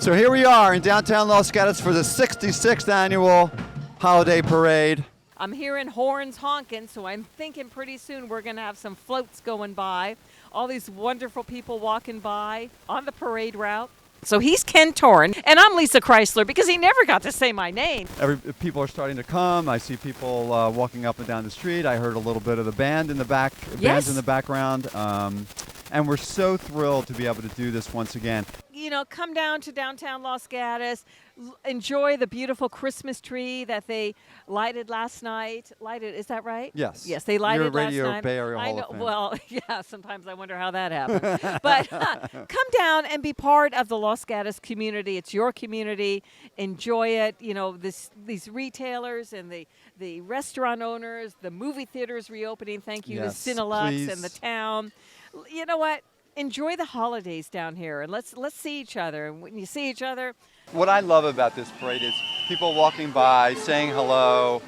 So here we are in downtown Los Gatos for the 66th annual holiday parade. I'm hearing horns honking, so I'm thinking pretty soon we're going to have some floats going by. All these wonderful people walking by on the parade route. So he's Ken Torn, and I'm Lisa Chrysler because he never got to say my name. People are starting to come. I see people walking up and down the street. I heard a little bit of the band in the back, bands in the background. And we're so thrilled to be able to do this once again. You know, come down to downtown Los Gatos, enjoy the beautiful Christmas tree that they lighted last night. Is that right? Yes. Yes, they lighted last night. You're a Radio Bay Area Hall of Fame. Well, yeah, sometimes I wonder how that happened. But come down and be part of the Los Gatos community. It's your community. Enjoy it. You know, these retailers and the restaurant owners, the movie theaters reopening. Thank you to Cinelux and the town. You know what? Enjoy the holidays down here, and let's see each other. And when you see each other, what I love about this parade is people walking by, saying hello,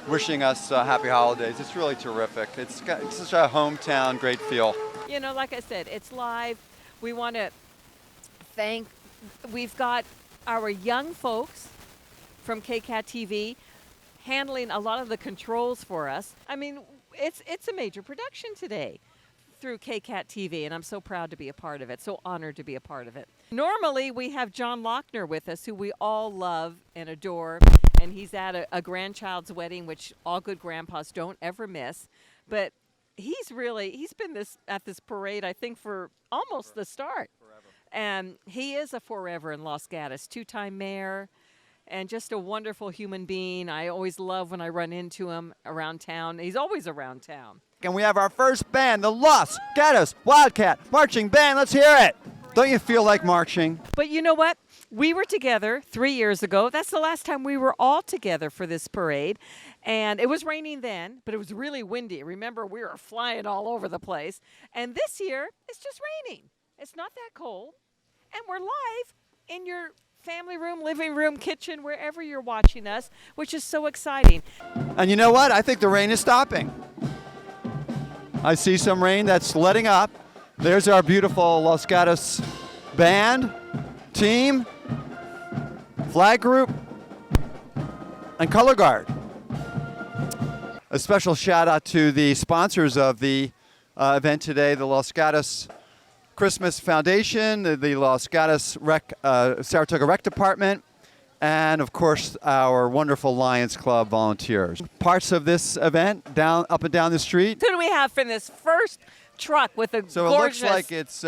wishing us happy holidays. It's really terrific. It's such a hometown great feel. You know, like I said, it's live. We want to thank. We've got our young folks from KCAT TV handling a lot of the controls for us. I mean, it's a major production today through KCAT TV, and I'm so proud to be a part of it, so honored to be a part of it. Normally, we have John Lochner with us, who we all love and adore, and he's at a grandchild's wedding, which all good grandpas don't ever miss. But he's been at this parade, I think, for almost the start. Forever. And he is a forever in Los Gatos, two-time mayor, and just a wonderful human being. I always love when I run into him around town. He's always around town. And we have our first band, the Los Gatos Wildcat Marching Band. Let's hear it. Don't you feel like marching? But you know what? We were together 3 years ago. That's the last time we were all together for this parade. And it was raining then, but it was really windy. Remember, we were flying all over the place. And this year, it's just raining. It's not that cold. And we're live in your family room, living room, kitchen, wherever you're watching us, which is so exciting. And you know what? I think the rain is stopping. I see some rain that's letting up. There's our beautiful Los Gatos band, team, flag group, and color guard. A special shout out to the sponsors of the event today, the Los Gatos Christmas Foundation, the Los Gatos Saratoga Rec Department, and of course our wonderful Lions Club volunteers. Parts of this event up and down the street. Who do we have from this first truck with a So gorgeous... it looks like it's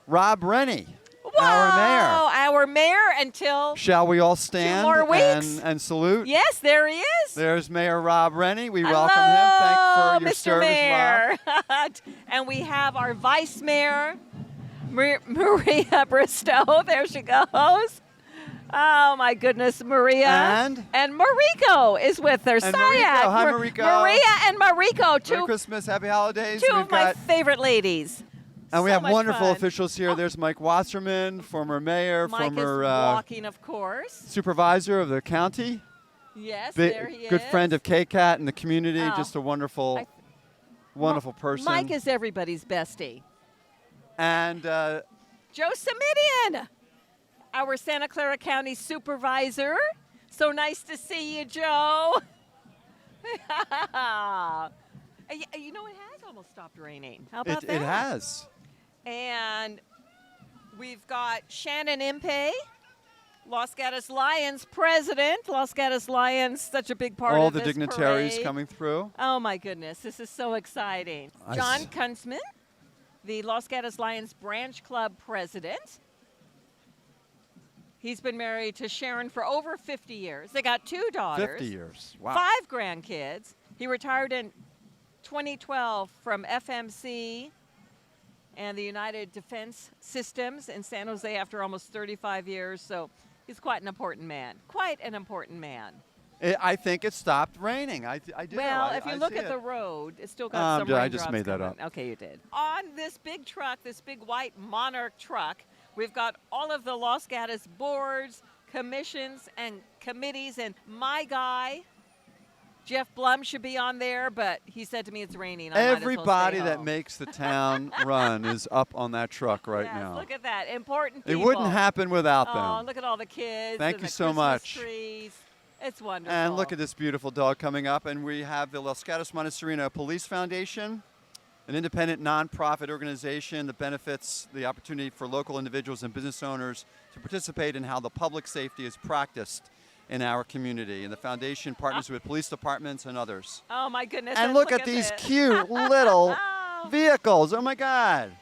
Rob Rennie, Whoa, our mayor. Our mayor until... Shall we all stand 2 more weeks? and salute? Yes, there he is. There's Mayor Rob Rennie. We Hello, welcome him. Thank you for your Mr. service, Mayor. Rob. And we have our vice mayor, Maria Bristow. There she goes. Oh, my goodness, Maria. And Mariko is with her. And Mariko. Hi, Mariko. Maria and Mariko, Merry Christmas, happy holidays. two of my favorite ladies. And we So have much wonderful fun. officials here. There's Mike Wasserman, former mayor, Mike former is walking, of course. supervisor of the county. Yes, there he is. Good friend of KCAT and the community. Oh. Just a wonderful person. Mike is everybody's bestie. And Joe Simidian, our Santa Clara County supervisor. So nice to see you, Joe. You know, it has almost stopped raining. How about that? It has. And we've got Shannon Impey, Los Gatos Lions president. Los Gatos Lions, such a big part All of the this dignitaries parade. coming through. Oh, my goodness. This is so exciting. John Kunzman, the Los Gatos Lions Branch Club president. He's been married to Sharon for over 50 years. They got 2 daughters. 50 years. Wow. 5 grandkids. He retired in 2012 from FMC and the United Defense Systems in San Jose after almost 35 years. So he's quite an important man. Quite an important man. I think it stopped raining. I do. Well, if you look at the road, it's still got some raindrops. I just made that coming. up. Okay, you did. On this big truck, this big white Monarch truck, we've got all of the Los Gatos boards, commissions, and committees, and my guy, Jeff Blum should be on there, but he said to me it's raining. I might as well stay Everybody that home. makes the town run is up on that truck right Yes, now. look at that. Important It people. wouldn't happen without Oh, them. look at all the kids. Thank and you the so Christmas much. trees. It's wonderful. And look at this beautiful dog coming up. And we have the Los Gatos Montessorino Police Foundation, an independent nonprofit organization that benefits the opportunity for local individuals and business owners to participate in how the public safety is practiced in our community. And the foundation partners with police departments and others. Oh, my goodness. And look at these this. cute little Oh. vehicles. Oh, my God.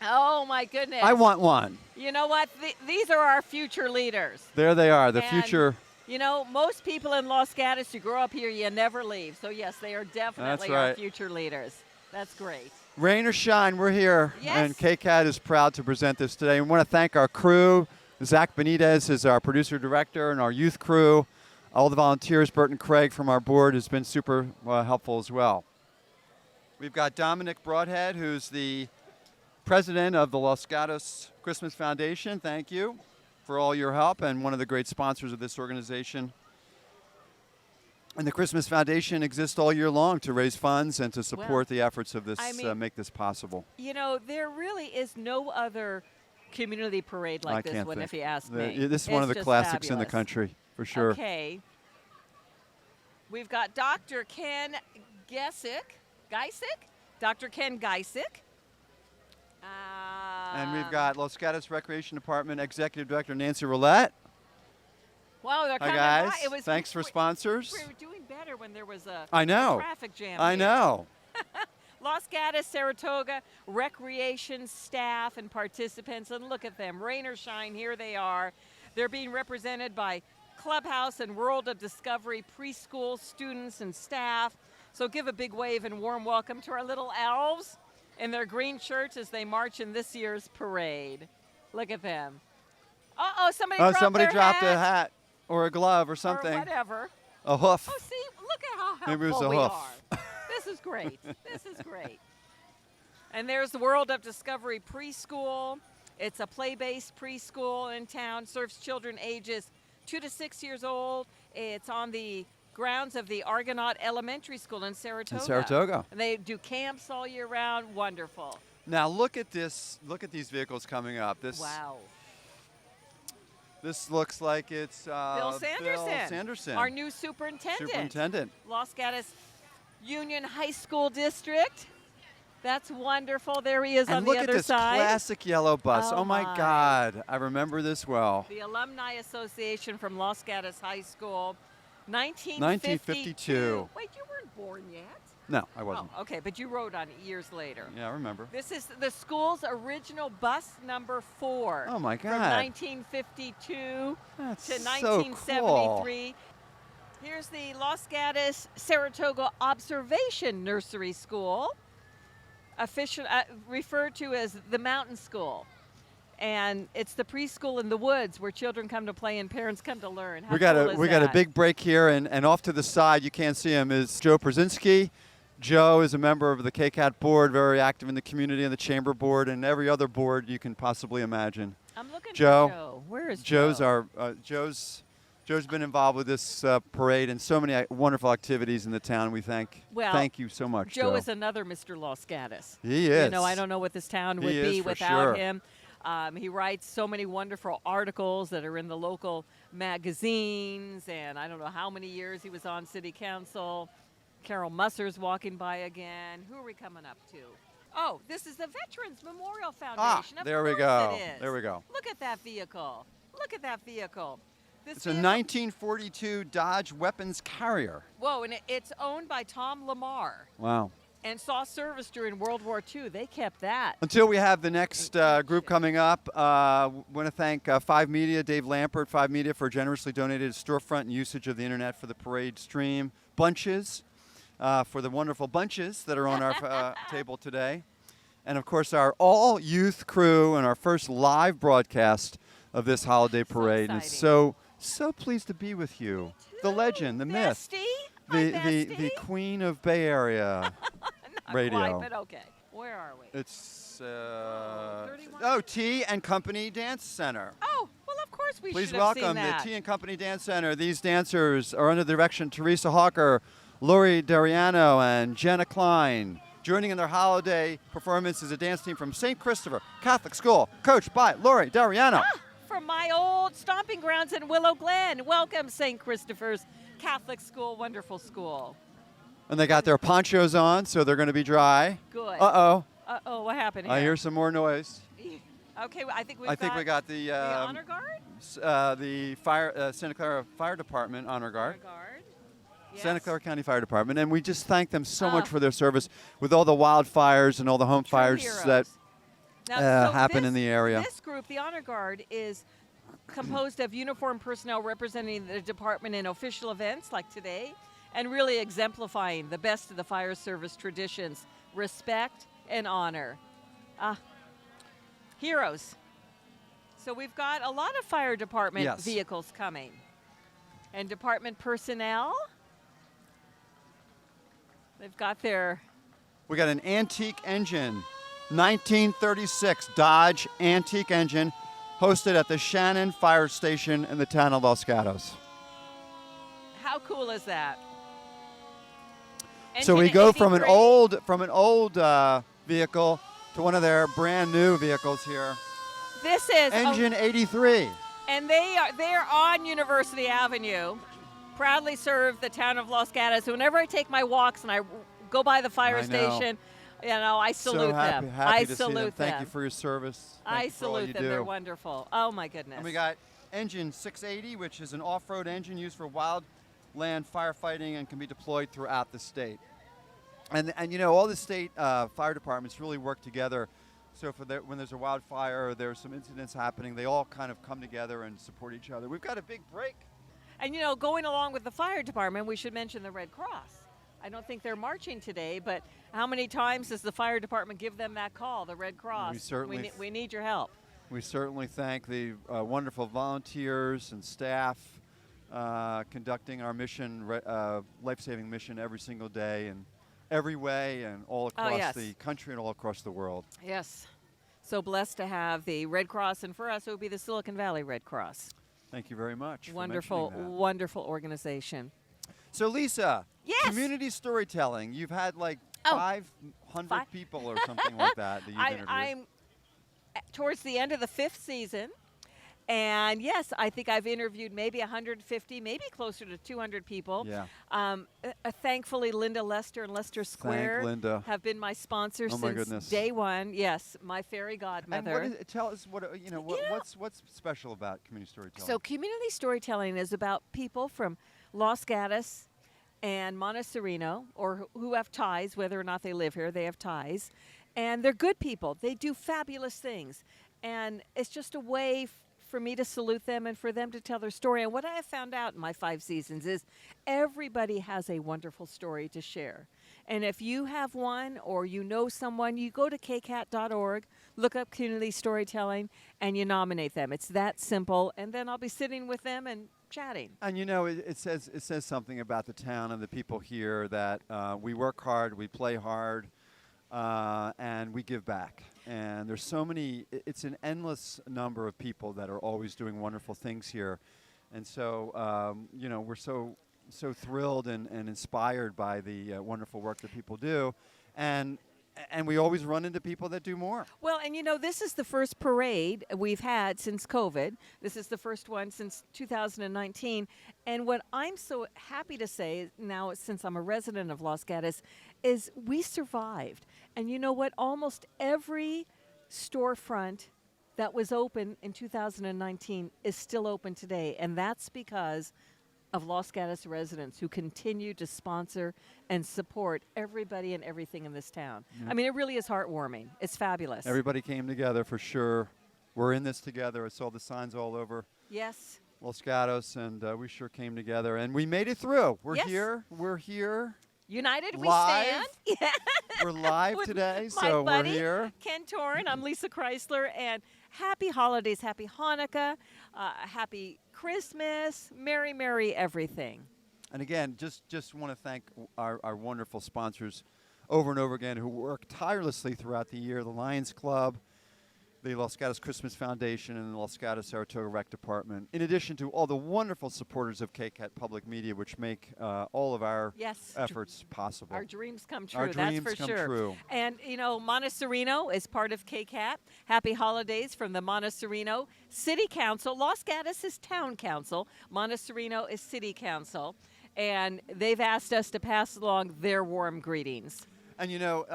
Oh, my goodness. I want one. You know what? These are our future leaders. There they are, the And, future. You know, most people in Los Gatos, you grow up here, you never leave. So, yes, they are definitely our right. future leaders. That's great. Rain or shine, we're here. Yes. And KCAT is proud to present this today. We want to thank our crew. Zach Benitez is our producer-director, and our youth crew. All the volunteers, Bert and Craig from our board, has been super helpful as well. We've got Dominic Broadhead, who's the president of the Los Gatos Christmas Foundation. Thank you for all your help, and one of the great sponsors of this organization. And the Christmas Foundation exists all year long to raise funds and to support the efforts of this, make this possible. You know, there really is no other community parade like this one, if you ask me. This is one of the It's just classics in the fabulous. country, for sure. Okay. We've got Dr. Ken Geisick. Dr. Ken Geisick. And we've got Los Gatos Recreation Department Executive Director Nancy Roulette. Wow, they're Hi, coming guys. by. It was, Thanks for sponsors. We were doing better when there was a I know. traffic jam. I here. know. Los Gatos, Saratoga, recreation staff and participants, and look at them, rain or shine, here they are. They're being represented by Clubhouse and World of Discovery preschool students and staff. So give a big wave and warm welcome to our little elves in their green shirts as they march in this year's parade. Look at them. Uh-oh, somebody dropped a hat or a glove or something. Or whatever. A hoof. Oh, see, look at how Maybe it was helpful a we hoof. are. This is great. This is great. And there's the World of Discovery Preschool. It's a play-based preschool in town, serves children ages 2 to 6 years old. It's on the grounds of the Argonaut Elementary School in Saratoga. In Saratoga. And they do camps all year round. Wonderful. Now look at this. Look at these vehicles coming up. Wow. This looks like it's Bill Sanderson, our new superintendent. Los Gatos Union High School District. That's wonderful. There he is And on look the at other this side. classic yellow bus. Oh, Oh my my. God. I remember this well. The Alumni Association from Los Gatos High School, 1952. Wait, you weren't born yet? No, I wasn't. Oh, okay, but you wrote on it years later. Yeah, I remember. This is the school's original bus number 4. Oh my From God. 1952 That's to so 1973. Here's the Los Gatos Saratoga Observation Nursery School, referred to as the Mountain School. And it's the preschool in the woods where children come to play and parents come to learn. How We got cool a is we got a that? big break here, and off to the side, you can't see him, is Joe Brzezinski. Joe is a member of the KCAT board, very active in the community and the chamber board and every other board you can possibly imagine. I'm looking Joe. for Joe. Where is Joe's Joe? Joe's been involved with this parade and so many wonderful activities in the town. We thank you so much, Joe is another Mr. Los Gatos. He is. You know, I don't know what this town would He is be for without sure. him. He writes so many wonderful articles that are in the local magazines, and I don't know how many years he was on city council. Carol Musser's walking by again. Who are we coming up to? Oh, this is the Veterans Memorial Foundation. Of there we course go. it is. There we go. Look at that vehicle. Look at that vehicle. This It's a vehicle- 1942 Dodge Weapons Carrier. Whoa, and it's owned by Tom Lamar Wow. and saw service during World War II. They kept that. Until we have the next group coming up, want to thank 5 Media, Dave Lampert, 5 Media, for generously donated storefront and usage of the internet for the parade stream. Bunches, for the wonderful bunches that are on our table today. And of course, our all youth crew and our first live broadcast of this holiday parade. And exciting. so pleased to be with you. The legend, the myth, Bestie? My the bestie? queen of Bay Area Not radio. quite, but okay. Where are we? It's 31? Tea and Company Dance Center. Oh, well, of course we Please should have seen welcome the that. Tea and Company Dance Center. These dancers are under the direction of Teresa Hawker, Lori Dariano and Jenna Klein. Joining in their holiday performance is a dance team from St. Christopher Catholic School, coached by Lori Dariano. From my old stomping grounds in Willow Glen. Welcome, St. Christopher's Catholic School, wonderful school. And they got their ponchos on, so they're going to be dry. Good. Uh-oh. Uh-oh, what happened here? I hear some more noise. Okay, I think we got the honor guard? the fire Santa Clara Fire Department honor guard. Honor guard. Yes. Santa Clara County Fire Department, and we just thank them so much for their service with all the wildfires and all the home True fires heroes. that Now, happen in the area. This group, the honor guard, is composed of uniformed personnel representing the department in official events like today, and really exemplifying the best of the fire service traditions, respect and honor. Heroes. So we've got a lot of fire department vehicles coming. And department personnel, they've got their... We got an antique engine, 1936 Dodge antique engine, hosted at the Shannon Fire Station in the town of Los Gatos. How cool is that? So we Engine go from an 83. old vehicle to one of their brand new vehicles here. This is Engine 83. And they're on University Avenue. Proudly serve the town of Los Gatos. Whenever I take my walks and I go by the fire station, I salute them. Happy to see them. Thank you for your service. I salute them. They're wonderful. Oh my goodness. And we got engine 680, which is an off-road engine used for wildland firefighting and can be deployed throughout the state. And all the state fire departments really work together. So when there's a wildfire or there's some incidents happening, they all kind of come together and support each other. We've got a big break. And going along with the fire department, we should mention the Red Cross. I don't think they're marching today, but how many times does the fire department give them that call, the Red Cross? We need your help. We certainly thank the wonderful volunteers and staff conducting our mission, life-saving mission every single day and every way and all across the country and all across the world. Yes. So blessed to have the Red Cross, and for us it would be the Silicon Valley Red Cross. Thank you very much. Wonderful, wonderful organization. So Lisa, yes. Community storytelling. You've had like 500 people or something like that you've interviewed. I'm towards the end of the 5th season. And yes, I think I've interviewed maybe 150, maybe closer to 200 people. Yeah. Thankfully, Linda Lester and Lester Square have been my sponsors since day one. Yes, my fairy godmother. And tell us what's special about community storytelling. So community storytelling is about people from Los Gatos and Montecito, or who have ties, whether or not they live here, they have ties. And they're good people. They do fabulous things. And it's just a way for me to salute them and for them to tell their story. And what I have found out in my 5 seasons is everybody has a wonderful story to share. And if you have one or you know someone, you go to KCAT.org, look up community storytelling, and you nominate them. It's that simple. And then I'll be sitting with them and chatting. And it says something about the town and the people here that we work hard, we play hard, and we give back. And there's so many, it's an endless number of people that are always doing wonderful things here. And so, we're so thrilled and inspired by the wonderful work that people do. And we always run into people that do more. Well, and this is the first parade we've had since COVID. This is the first one since 2019. And what I'm so happy to say now, since I'm a resident of Los Gatos, is we survived. And you know what? Almost every storefront that was open in 2019 is still open today. And that's because of Los Gatos residents who continue to sponsor and support everybody and everything in this town. Yeah. I mean, it really is heartwarming. It's fabulous. Everybody came together for sure. We're in this together. I saw the signs all over. Yes. Los Gatos, and we sure came together, and we made it through. We're Yes. here. We're here. United we Live. stand. Yeah. We're live With today, my so buddy, we're here. Ken Torn. I'm Lisa Chrysler, and happy holidays, happy Hanukkah, happy Christmas, merry everything. And again, just want to thank our wonderful sponsors over and over again who work tirelessly throughout the year. The Lions Club, the Los Gatos Christmas Foundation and the Los Gatos Saratoga Rec Department, in addition to all the wonderful supporters of KCAT Public Media, which make all of our Yes. efforts possible. Our dreams come true, Our that's dreams for come sure. true. And, you know, Montessorino is part of KCAT. Happy holidays from the Montessorino City Council. Los Gatos is Town Council. Montessorino is City Council. And they've asked us to pass along their warm greetings. And you know,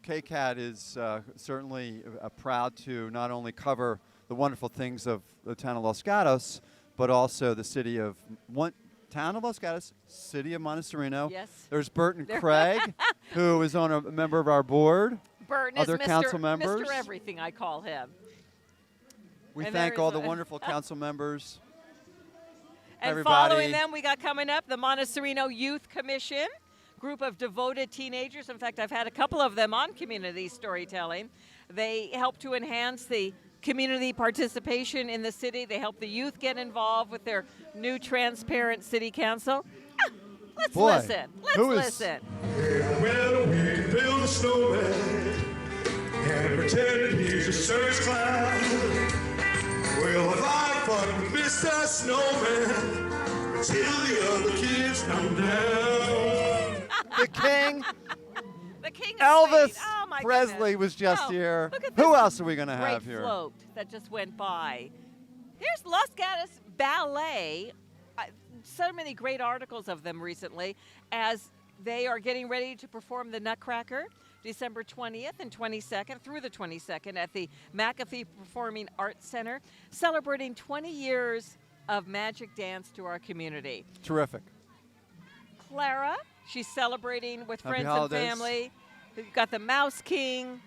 KCAT is certainly proud to not only cover the wonderful things of the town of Los Gatos, but also the city of town of Los Gatos, city of Montessorino. Yes. There's Burton Craig, who is on a member of our board. Burton Other is Mr. council members. Mr. Everything, I call him. We And thank there's all the a- wonderful council members. And Everybody. following them, we got coming up the Montessorino Youth Commission, group of devoted teenagers. In fact, I've had a couple of them on community storytelling. They help to enhance the community participation in the city. They help the youth get involved with their new transparent city council. Let's Boy, listen. Let's who is- listen. Well, we can build a snowman and pretend he's a circus clown. Well, if I fuck with Mr. Snowman till the other kids come down. The King, The King of Elvis Swede. Oh, my Presley goodness. was just Oh, here. look at Who this else are we going to great have here? float that just went by. Here's Los Gatos Ballet. So many great articles of them recently as they are getting ready to perform the Nutcracker December 20th and 22nd through the 22nd at the McAfee Performing Arts Center, celebrating 20 years of magic dance to our community. Terrific. Clara, she's celebrating with Happy friends holidays. and family. We've got the Mouse King,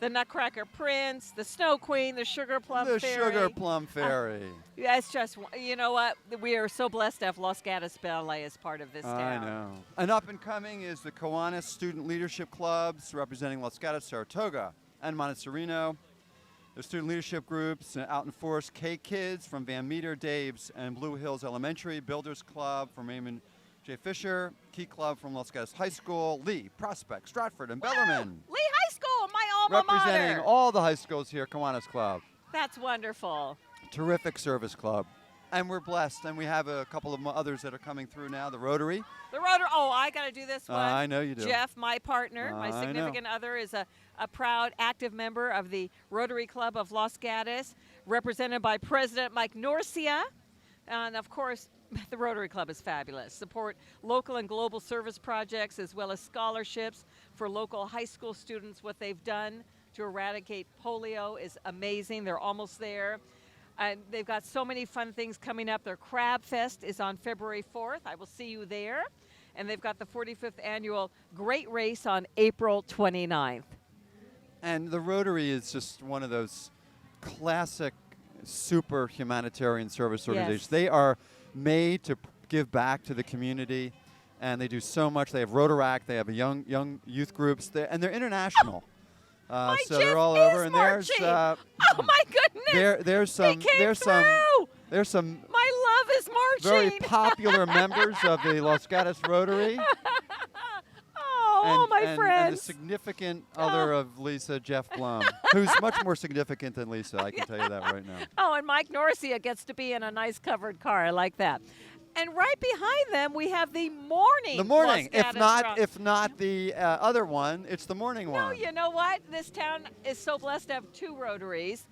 the Nutcracker Prince, the Snow Queen, the Sugar Plum The Fairy. Sugar Plum Fairy. Yeah, it's just, you know what? We are so blessed to have Los Gatos Ballet as part of this I town. know. And up and coming is the Kiwanis Student Leadership Clubs, representing Los Gatos, Saratoga, and Montessorino. The student leadership groups out in force, K-Kids from Van Meter, Dave's, and Blue Hills Elementary, Builders Club from Raymond J. Fisher, Key Club from Los Gatos High School, Lee, Prospect, Stratford, and Bellarmine. Lee High School, my alma Representing mater. all the high schools here, Kiwanis Club. That's wonderful. Terrific service club. And we're blessed, and we have a couple of others that are coming through now, the Rotary. The Rotary, oh, I got to do this one. I know you do. Jeff, my partner, my I know. significant other, is a proud, active member of the Rotary Club of Los Gatos, represented by President Mike Norcia. And, of course, the Rotary Club is fabulous. Support local and global service projects as well as scholarships for local high school students. What they've done to eradicate polio is amazing. They're almost there. And they've got so many fun things coming up. Their Crab Fest is on February 4th. I will see you there. And they've got the 45th annual Great Race on April 29th. And the Rotary is just one of those classic super humanitarian service organizations. Yes. They are made to give back to the community, and they do so much. They have Rotaract, they have a young youth groups, and they're international. My So Jeff they're all is over, and there's marching. Oh my goodness! there's some He came there's through. some My love is marching. very popular members of the Los Gatos Rotary. Oh, my and the friends. significant other of Lisa, Jeff Blum, who's much more significant than Lisa. I can tell you that right now. Oh, and Mike Norcia gets to be in a nice covered car. I like that. And right behind them, we have the morning. The morning, Los if Gatos not Rock. if not the other one, it's the morning No, one. you know what? This town is so blessed to have two Rotaries.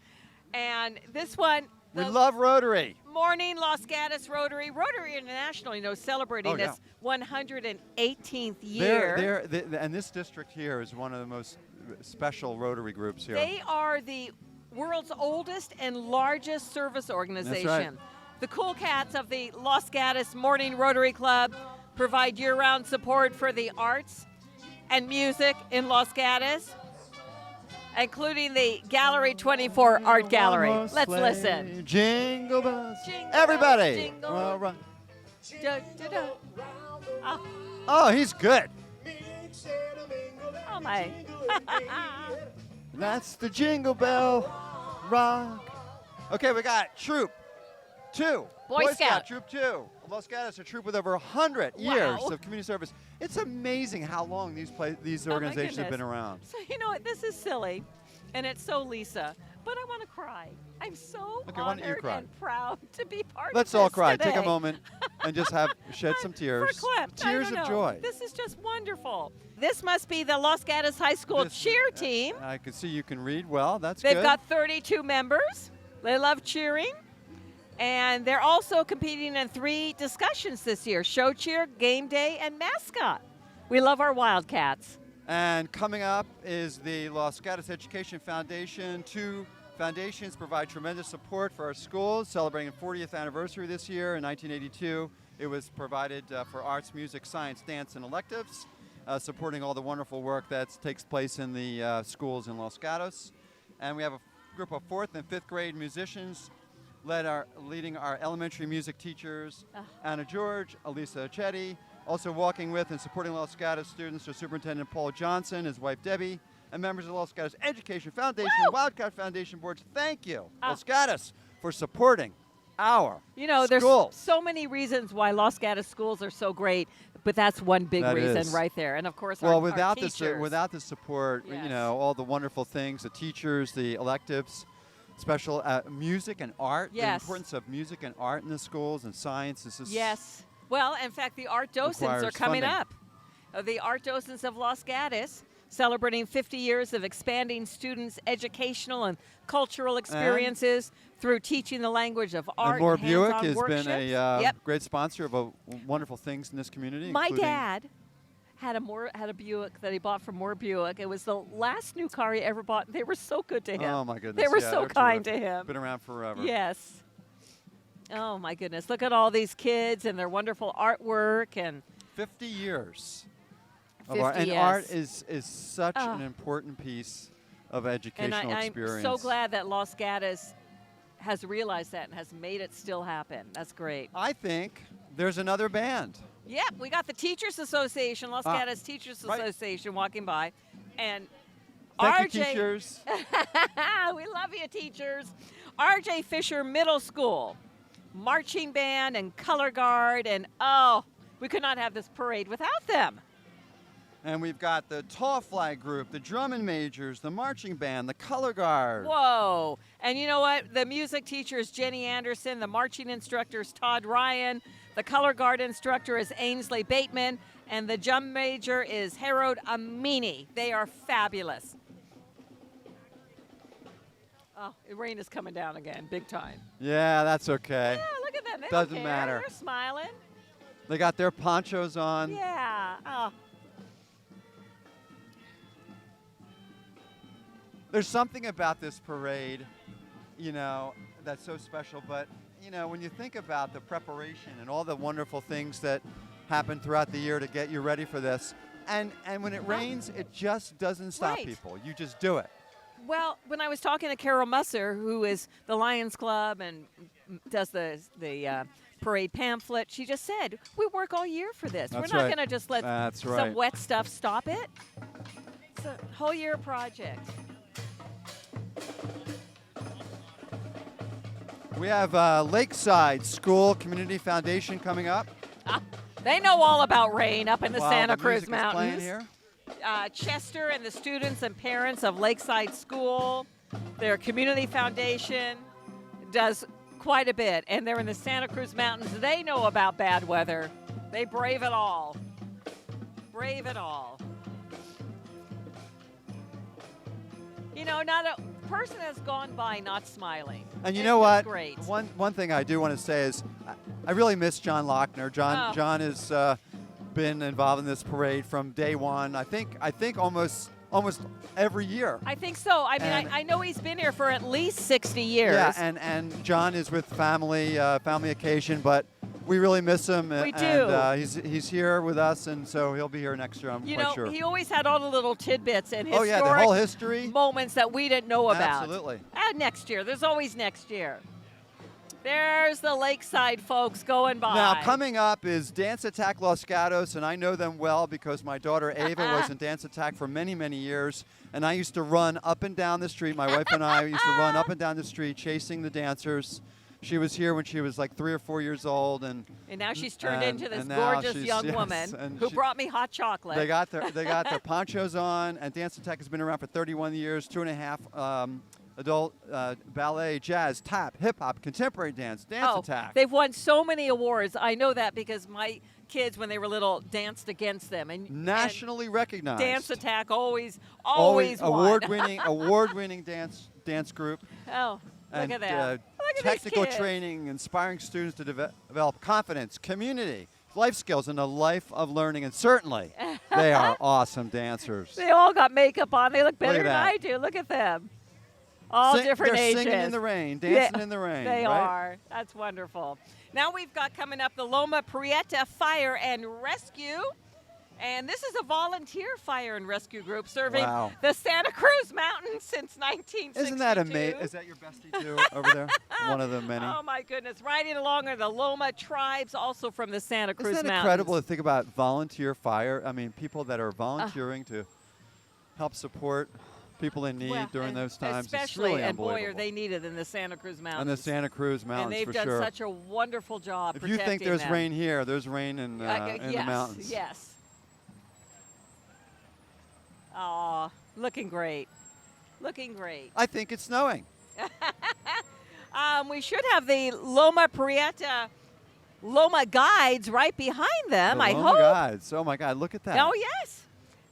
And this one, We the love Rotary. Morning Los Gatos Rotary International, celebrating Oh, yeah. its 118th year. And this district here is one of the most special Rotary groups here. They are the world's oldest and largest service organization. The Cool Cats of the Los Gatos Morning Rotary Club provide year-round support for the arts and music in Los Gatos, including the Gallery 24 Art Gallery. Let's listen. Jingle bells. Jingle Everybody. bells, jingle. Well, run. Da, da, da. Oh, Oh, he's good. oh my. That's the Jingle Bell Rock. Okay, we got Troop 2. Boy Scout. Troop 2. Los Gatos, a troop with over 100 Wow. years of community service. It's amazing how long these Oh, my organizations have been goodness. around. So you know what? This is silly, and it's so Lisa. but I want to cry. I'm so Okay, why don't you honored cry? and proud to be part Let's of all this cry. today. Take a moment and just shed some tears. Verklempt. I Tears don't of know. joy. This is just wonderful. This must be the Los Gatos High School This- cheer team. I can see you can read well. That's They've good. got 32 members. They love cheering. And they're also competing in 3 discussions this year: show cheer, game day, and mascot. We love our Wildcats. And coming up is the Los Gatos Education Foundation. 2 foundations provide tremendous support for our schools, celebrating a 40th anniversary this year. In 1982, it was provided for arts, music, science, dance, and electives, supporting all the wonderful work that takes place in the schools in Los Gatos. And we have a group of 4th and 5th grade musicians leading our elementary music teachers, Anna George, Elisa Chetty. Also walking with and supporting Los Gatos students are Superintendent Paul Johnson, his wife Debbie, and members of the Los Gatos Education Foundation, Wildcat Foundation boards. Thank you, Los Gatos, for supporting our There's schools. so many reasons why Los Gatos schools are so great, but that's one big That reason is. right there. And of course, Well, our without teachers. without the support, Yes. all the wonderful things, the teachers, the electives, special music and art, Yes. the importance of music and art in the schools and science. This is Yes. Well, in fact, the art docents are Requires coming funding. up. The art docents of Los Gatos, celebrating 50 years of expanding students' educational and cultural experiences through teaching the language of art. And Moore and Buick hands-on has workshops. been a Yep. great sponsor of wonderful things in this community. My including dad had a Buick that he bought from Moore Buick. It was the last new car he ever bought. They were so good to him. Oh my goodness! They were yeah, so they're kind terrific. to him. Been around forever. Yes. Oh my goodness! Look at all these kids and their wonderful artwork and 50 years. Of 50, art. And yes. art is such an important piece of And educational I'm experience. so glad that Los Gatos has realized that and has made it still happen. That's great. I think there's another band. Yep, we got the Teachers Association, Los Gatos Teachers right. Association walking by. And Thank RJ, you, teachers. we love you, teachers. RJ Fisher Middle School, marching band and color guard. And we could not have this parade without them. And we've got the tall flag group, the drum and majors, the marching band, the color guard. Whoa. And you know what? The music teacher is Jenny Anderson. The marching instructor is Todd Ryan. The color guard instructor is Ainsley Bateman. And the drum major is Harold Amini. They are fabulous. Oh, the rain is coming down again, big time. Yeah, that's okay. Yeah, look at them. They Doesn't don't care. matter. They're smiling. They got their ponchos on. Yeah. Oh. There's something about this parade, that's so special. But, when you think about the preparation and all the wonderful things that happen throughout the year to get you ready for this, and when it rains, it just doesn't stop Right. people. You just do it. Well, when I was talking to Carol Musser, who is the Lions Club and does the parade pamphlet, she just said, we work all year for this. That's We're not right. going to just let That's some right. wet stuff stop it. It's a whole year project. We have Lakeside School Community Foundation coming up. They know all about rain up in the While Santa the Cruz music is playing Mountains. here. Chester and the students and parents of Lakeside School, their community foundation does quite a bit, and they're in the Santa Cruz Mountains. They know about bad weather. They brave it all. Brave it all. Not a person has gone by not smiling. And you It's know just what? Great. One thing I do want to say is I really miss John Lochner. John has been involved in this parade from day one. I think almost every year. I think so. I mean, And- I know he's been here for at least 60 years. Yeah, and John is with family occasion, but we really miss him. We And do. he's here with us, and so he'll be here next year. I'm quite sure. He always had all the little tidbits and Oh historic yeah, the whole history. moments that we didn't know about. Absolutely. Next year. There's always next year. There's the Lakeside folks going by. Now, coming up is Dance Attack Los Gatos, and I know them well because my daughter Ava was in Dance Attack for many, many years, and I used to run up and down the street. My wife and I used to run up and down the street chasing the dancers. She was here when she was like 3 or 4 years old, and now she's turned into this and now gorgeous she's- young yes, woman and who she- brought me hot chocolate. they got their ponchos on, and Dance Attack has been around for 31 years, 2.5 adult ballet, jazz, tap, hip hop, contemporary dance, dance attack. They've won so many awards. I know that because my kids, when they were little, danced against them. And Nationally recognized. Dance Attack always won. award-winning dance group. Oh, And look at that. Look at technical these kids. training, inspiring students to develop confidence, community, life skills, and a life of learning. And certainly, they are awesome dancers. They all got makeup on. They look better at than that. I do. Look at them. All different they're ages. singing in the rain, dancing in the rain. They right? are. That's wonderful. Now we've got coming up the Loma Prieta Fire and Rescue. And this is a volunteer fire and rescue group serving Wow. the Santa Cruz Mountains since 1962. Isn't that amazing? Is that your bestie too over there? One of the many. Oh my goodness. Riding along are the Loma tribes, also from the Santa Cruz Isn't that Mountains. incredible to think about volunteer fire? I mean, people that are volunteering to help support people in need Well, during and those times. It's especially, really and boy, are unbelievable. they needed in the Santa Cruz Mountains. And the Santa Cruz Mountains, and they've for done sure. such a wonderful job If you protecting think there's them. rain here, there's rain in Yes, the mountains. Yes. Aw, looking great. Looking great. I think it's snowing. We should have the Loma Prieta Loma Guides right behind them, The I Loma hope. Guides. Oh my God, look at that. Oh, yes.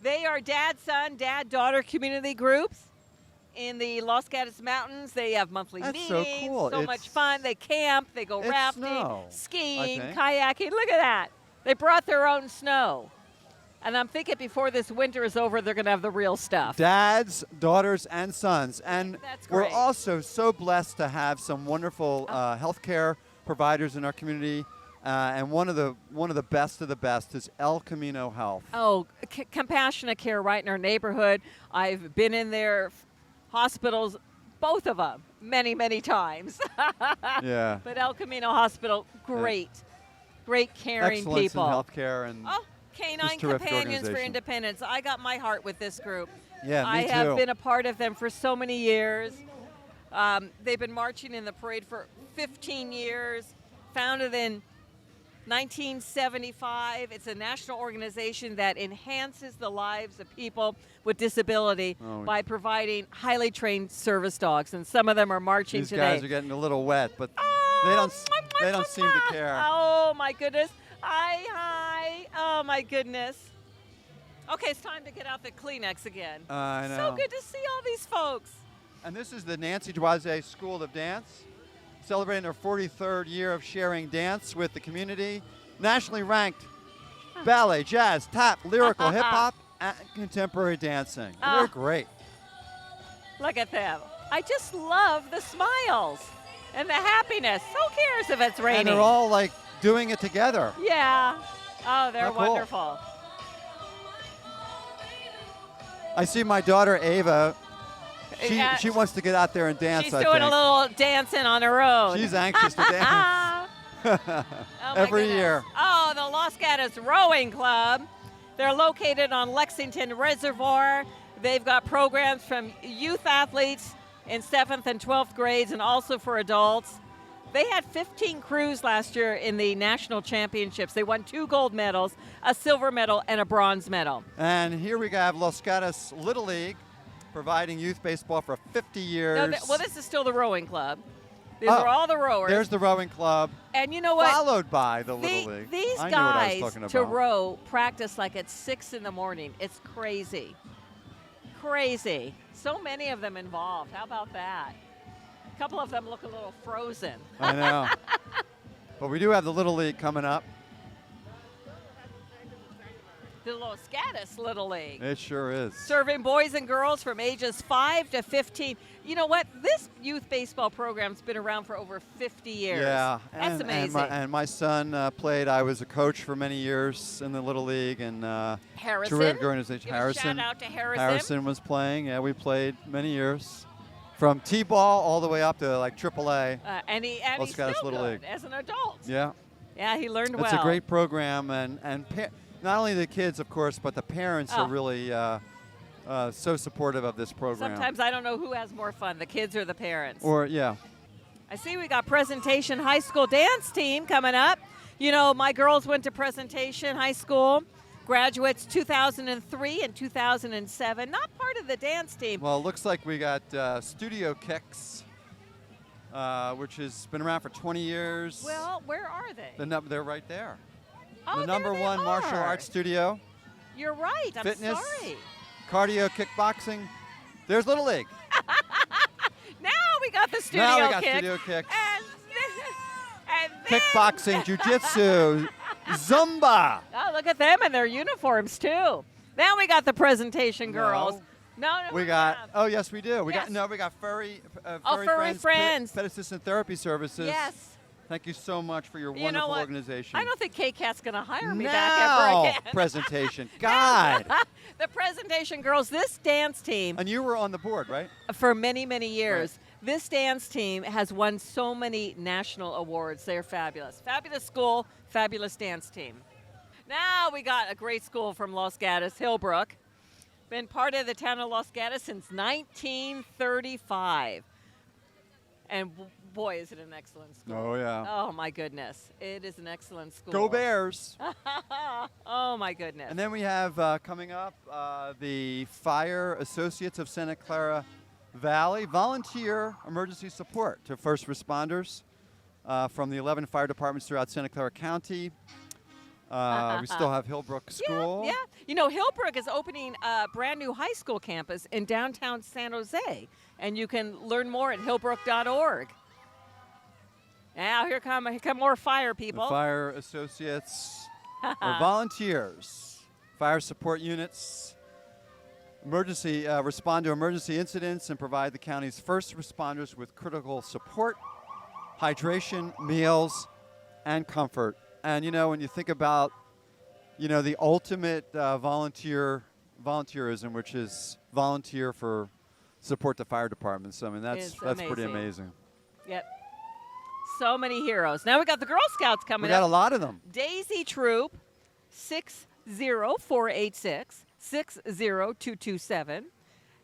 They are dad-son, dad-daughter community groups in the Los Gatos Mountains. They have monthly That's meetings. so cool. So much fun. They camp. They go It's rafting, snow, I skiing, think. kayaking. Look at that. They brought their own snow. And I'm thinking before this winter is over, they're going to have the real stuff. Dads, daughters, and sons. And That's we're great. also so blessed to have some wonderful healthcare providers in our community. And one of the best of the best is El Camino Health. Oh, compassionate care right in our neighborhood. I've been in their hospitals, both of them, many, many times. Yeah. But El Camino Hospital, great caring Excellence people. in healthcare and Oh, Canine terrific Companions for organization. Independence. I got my heart with this group. Yeah, me I too. have been a part of them for so many years. They've been marching in the parade for 15 years, founded in 1975. It's a national organization that enhances the lives of people with disability by providing highly trained service dogs, and some of them are marching These today. guys are getting a little wet, but Oh, they don't seem to care. Oh my goodness. Hi. Oh my goodness. Okay, it's time to get out the Kleenex again. I know. So good to see all these folks. And this is the Nancy Dwase School of Dance, celebrating their 43rd year of sharing dance with the community. Nationally ranked ballet, jazz, tap, lyrical, hip hop, and contemporary dancing. They're great. Look at them. I just love the smiles and the happiness. Who cares if it's raining? And they're all like doing it together. Yeah. Oh, they're How cool. wonderful. I see my daughter Ava. Yeah, She wants to get out there and dance. She's I doing think. a little dancing on her own. She's anxious to dance. Oh my Every goodness. year. Oh, the Los Gatos Rowing Club. They're located on Lexington Reservoir. They've got programs from youth athletes in 7th and 12th grades and also for adults. They had 15 crews last year in the national championships. They won 2 gold medals, a silver medal, and a bronze medal. And here we have Los Gatos Little League, providing youth baseball for 50 years. No, well, this is still the rowing club. These are all the rowers. There's the rowing club, and you know what? followed by the Little League. These I knew what I guys was talking to about. row practice like at 6 in the morning. It's crazy. Crazy. So many of them involved. How about that? A couple of them look a little frozen. I know. But we do have the Little League coming up. The Los Gatos Little League. It sure is. Serving boys and girls from ages 5 to 15. You know what? This youth baseball program's been around for over 50 years. Yeah. That's amazing. And my son played. I was a coach for many years in the Little League. And Harrison. terrific organization. Give a Harrison. shout out to Harrison. Harrison was playing. Yeah, we played many years. From T-ball all the way up to like AAA. And Los he's Gatos still Little good League. as an adult. Yeah. Yeah, he learned well. It's a great program, and not only the kids, of course, but the parents are really so supportive of this program. Sometimes I don't know who has more fun, the kids or the parents. Or, yeah. I see we got Presentation High School dance team coming up. You know, my girls went to Presentation High School. Graduates 2003 and 2007, not part of the dance team. Well, it looks like we got Studio Kicks, which has been around for 20 years. Well, where are they? They're right there. Oh, The number there they one martial are. arts studio. You're right. I'm Fitness. sorry. Cardio, kickboxing. There's Little League. Now we got the studio Now we got kick. Studio Kicks. And then, Kickboxing, jiu-jitsu, Zumba. oh, look at them in their uniforms too. Then we got the presentation girls. No, We got. have. Oh yes, we do. We Yes. got. We got furry. Furry Friends. Pet assistant therapy services. Yes. Thank you so much for your You know wonderful what? organization. I don't think KCAT's going to hire me now, back ever again. presentation. God. The presentation girls, this dance team, And you were on the board, right? for many, many years, this dance team has won so many national awards. They're fabulous. Fabulous school, fabulous dance team. Now we got a great school from Los Gatos, Hillbrook. Been part of the town of Los Gatos since 1935. And boy, is it an excellent school. Oh yeah. Oh, my goodness. It is an excellent school. Go Bears. Oh, my goodness. And then we have coming up the Fire Associates of Santa Clara Valley volunteer emergency support to first responders from the 11 fire departments throughout Santa Clara County. We still have Hillbrook School. Yeah. You know, Hillbrook is opening a brand new high school campus in downtown San Jose, and you can learn more at hillbrook.org. Now here come more fire people. The Fire Associates are volunteers, fire support units, respond to emergency incidents and provide the county's first responders with critical support, hydration, meals, and comfort. And you know, when you think about, you know, the ultimate volunteerism, which is volunteer for support the fire departments. I mean, that's pretty amazing. Yep. So many heroes. Now we got the Girl Scouts coming We got a up. lot of them. Daisy Troop 60486 60227.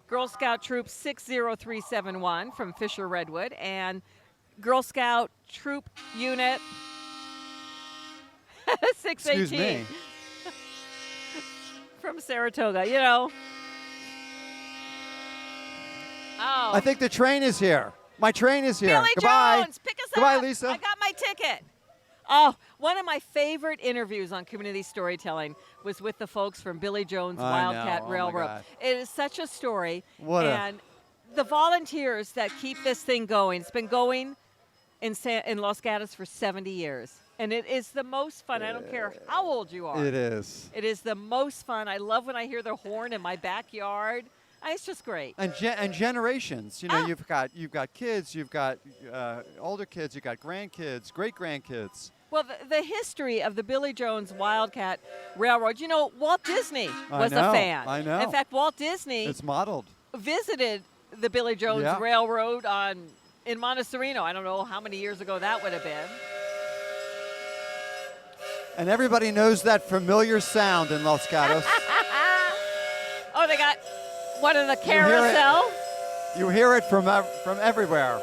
Girl Scout Troop 60371 from Fisher Redwood, and Girl Scout Troop Unit 618 Excuse me. from Saratoga. You know. Oh. I think the train is here. My train is here. Billy Goodbye. Jones, pick us Goodbye, up. Lisa. I got my ticket. Oh, one of my favorite interviews on community storytelling was with the folks from Billy Jones I Wildcat know. Oh, my Railroad. God. It is such a story. What and the volunteers that keep this thing going, it's been going in Los Gatos for 70 years. And it is the most fun. I don't care how old you are. It is. It is the most fun. I love when I hear the horn in my backyard. It's just great. And generations. You know, you've got kids, you've got older kids, you've got grandkids, great-grandkids. Well, the history of the Billy Jones Wildcat Railroad, you know, Walt Disney I was know, a fan. I know. In fact, Walt Disney It's modeled. visited the Billy Jones Yeah. Railroad in Montecito. I don't know how many years ago that would have been. And everybody knows that familiar sound in Los Gatos. Oh, they got one of the hear it. carousel. You hear it from everywhere.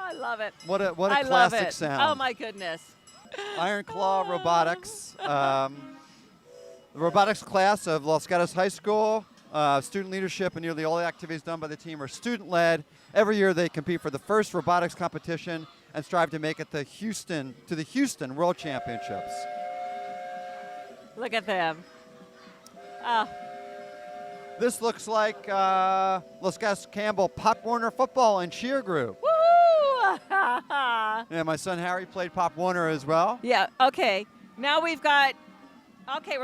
I love it. What a I love classic it. sound. Oh, my goodness. Iron Claw Robotics. The robotics class of Los Gatos High School. Student leadership and nearly all the activities done by the team are student-led. Every year they compete for the first robotics competition and strive to make it to the Houston World Championships. Look at them. This looks like Los Gatos Campbell Pop Warner football and cheer group. Woo! Yeah, my son Harry played Pop Warner as well. Yeah, okay. Now we're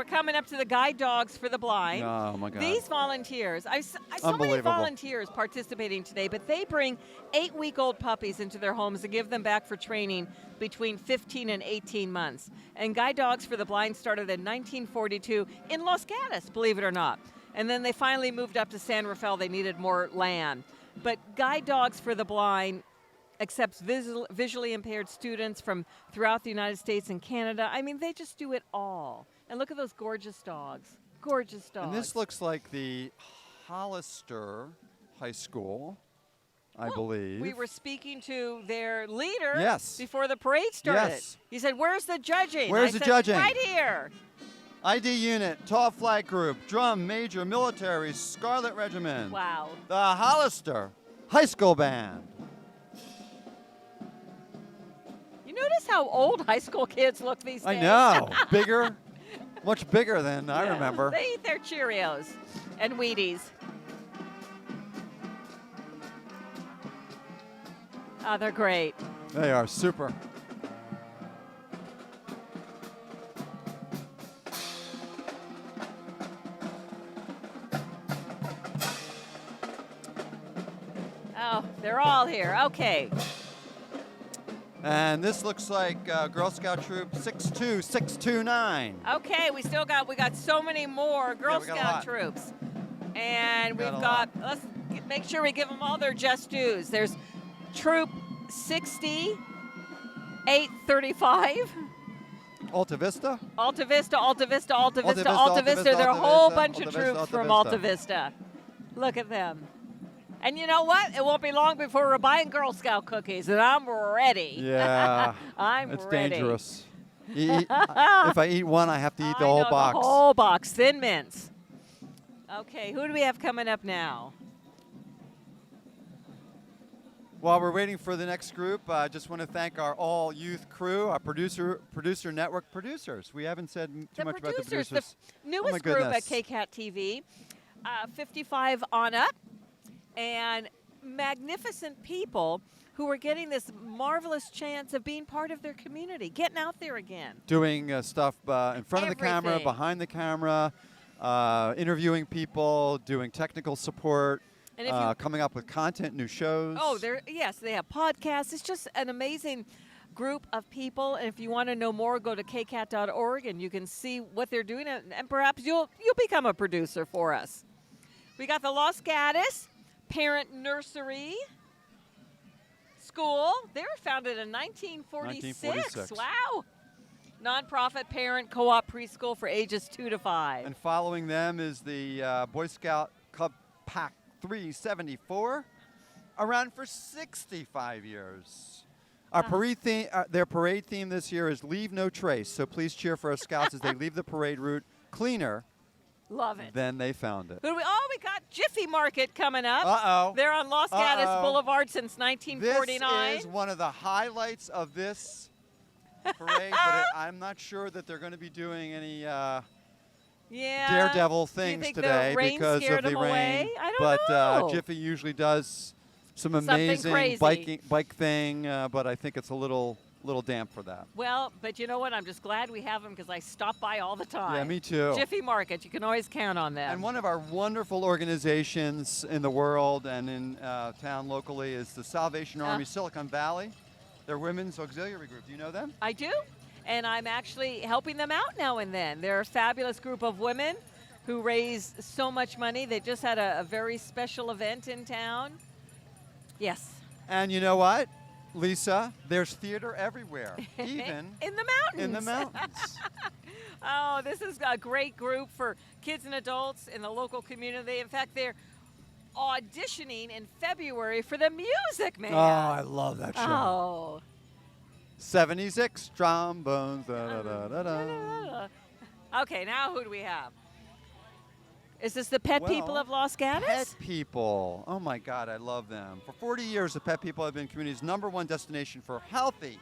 coming up to the guide dogs for the blind. Oh, my God. These volunteers, I so many Unbelievable. volunteers participating today, but they bring 8-week-old puppies into their homes and give them back for training between 15 and 18 months. And Guide Dogs for the Blind started in 1942 in Los Gatos, believe it or not. And then they finally moved up to San Rafael. They needed more land. But Guide Dogs for the Blind accepts visually impaired students from throughout the United States and Canada. I mean, they just do it all. And look at those gorgeous dogs. Gorgeous dogs. And this looks like the Hollister High School, I believe. We were speaking to their leader Yes. before the parade started. Yes. He said, "Where's the judging?" Where's I the said, judging? Right here. ID Unit, Tall Flag Group, Drum Major Military Scarlet Regiment. Wow. The Hollister High School Band. You notice how old high school kids look these days? I know. Bigger. Much bigger than I Yeah, remember. They eat their Cheerios and Wheaties. Oh, they're great. They are super. Oh, they're all here. Okay. And this looks like Girl Scout Troop 62629. Okay, we got so many more Girl we got a Scout lot. troops. And We we've got a got, let's make sure we give them all their just dues. There's Troop 6835. Alta Vista. Alta Vista, Alta Vista, Alta Vista, Alta Vista, Alta Alta Vista. Vista, There are a Alta whole Vista, bunch Alta of Vista, troops Alta from Vista. Alta Vista. Look at them. And you know what? It won't be long before we're buying Girl Scout cookies, and I'm ready. Yeah. I'm It's ready. dangerous. If I eat one, I have to eat the whole box. The whole box, Thin Mints. Okay, who do we have coming up now? While we're waiting for the next group, I just want to thank our all-youth crew, our producer network producers. We haven't said too much about the producers. The newest my group at goodness. KCAT TV, 55 on up, and magnificent people who are getting this marvelous chance of being part of their community, getting out there again. Doing stuff in front of the camera, Everything. behind the camera, interviewing people, doing technical support, And if you, coming up with content, new shows. oh, yes, they have podcasts. It's just an amazing group of people. And if you want to know more, go to kcat.org and you can see what they're doing, and perhaps you'll become a producer for us. We got the Los Gatos Parent Nursery School. They were founded in 1946. 1946. Wow. Nonprofit parent co-op preschool for ages 2 to 5. And following them is the Boy Scout Club Pack 374, around for 65 years. Their parade theme this year is Leave No Trace, so please cheer for our scouts as they leave the parade route cleaner Love it. than they found it. But we got Jiffy Market coming up. Uh-oh. They're on Los Gatos Uh-oh. Boulevard since 1949. This is one of the highlights of this parade, but I'm not sure that they're going to be doing any yeah. daredevil Do you things think today the rain because scared of the them rain. away? I don't But know. Jiffy usually does some Something amazing crazy. bike thing, but I think it's a little damp for that. Well, but you know what? I'm just glad we have them because I stop by all the time. Yeah, me too. Jiffy Market. You can always count on them. And one of our wonderful organizations in the world and in town locally is the Salvation Army Silicon Valley. They're women's auxiliary group. Do you know them? I do. And I'm actually helping them out now and then. They're a fabulous group of women who raise so much money. They just had a very special event in town. Yes. And you know what, Lisa? There's theater everywhere, even in the mountains. in the mountains. Oh, this is a great group for kids and adults in the local community. In fact, they're auditioning in February for the Music Man. Oh, I love that show. Oh. 76 trombones. Da, da, da, da, da. Okay, now who do we have? Is this the Pet People Well, of Los Gatos? Pet People. Oh my God, I love them. For 40 years, the Pet People have been community's #1 destination for healthy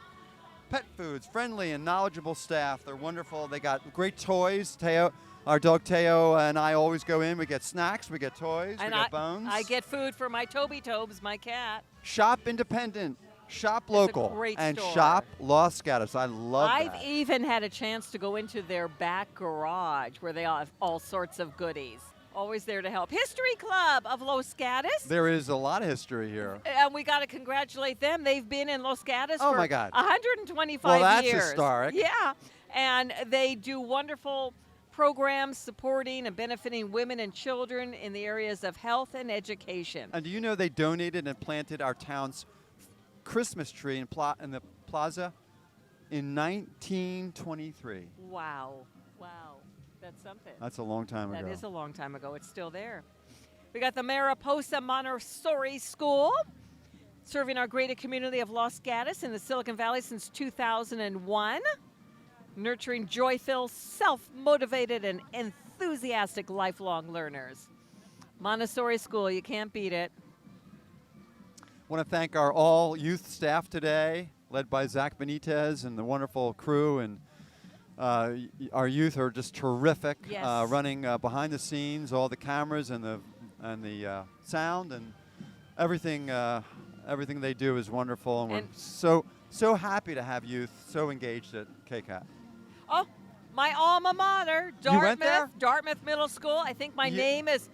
pet foods, friendly and knowledgeable staff. They're wonderful. They got great toys. Teo, our dog Teo and I always go in. We get snacks, we get toys, And we get bones. I get food for my Toby Tobes, my cat. Shop independent, shop local, great and store. shop Los Gatos. I love I've that. even had a chance to go into their back garage where they have all sorts of goodies. Always there to help. History Club of Los Gatos. There is a lot of history here. And we got to congratulate them. They've been in Los Gatos Oh, for my God. 125 Well, that's years. historic. Yeah. And they do wonderful programs supporting and benefiting women and children in the areas of health and education. And do you know they donated and planted our town's Christmas tree in the plaza in 1923? Wow. Wow. That's something. That's a long time ago. That is a long time ago. It's still there. We got the Mariposa Montessori School, serving our greater community of Los Gatos in the Silicon Valley since 2001. nurturing joy-filled, self-motivated, and enthusiastic lifelong learners. Montessori school, you can't beat it. Want to thank our all youth staff today, led by Zach Benitez and the wonderful crew, and our youth are just terrific, Yes. running behind the scenes, all the cameras and the sound and everything. Everything they do is wonderful, and we're so happy to have youth so engaged at KCAT. Oh, my alma mater, You went there? Dartmouth Middle School. I think my name is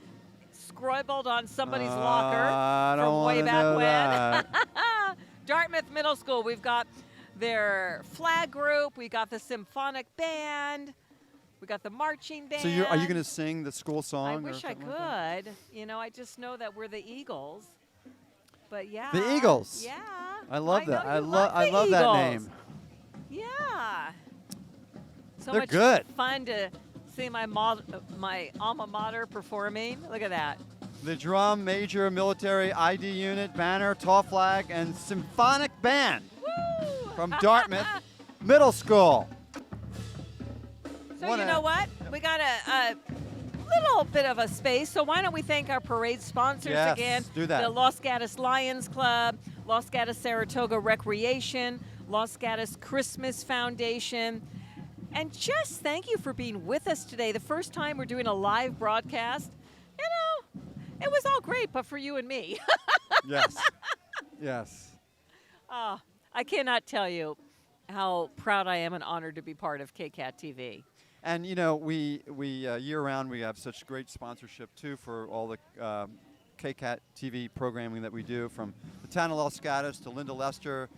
scribbled on somebody's I locker don't from way wanna back know when. that. Dartmouth Middle School. We've got their flag group. We got the symphonic band. We got the marching band. So are you going to sing the school song? I or wish I something like that? could. You know, I just know that we're the Eagles. But yeah. The Eagles. Yeah. I love that. know I you love I the love that Eagles. name. Yeah. So They're much good. fun to see my alma mater performing. Look at that. The drum, major, military, ID unit, banner, tall flag, and symphonic band Woo! from Dartmouth Middle School. So you know what? We got a little bit of a space, so why don't we thank our parade sponsors Yes, again? do that. The Los Gatos Lions Club, Los Gatos Saratoga Recreation, Los Gatos Christmas Foundation. And just thank you for being with us today. The first time we're doing a live broadcast. You know, it was all great, but for you and me. Yes. Yes. Oh, I cannot tell you how proud I am and honored to be part of KCAT TV. And you know, we year-round we have such great sponsorship too for all the KCAT TV programming that we do, from the town of Los Gatos to Linda Lester,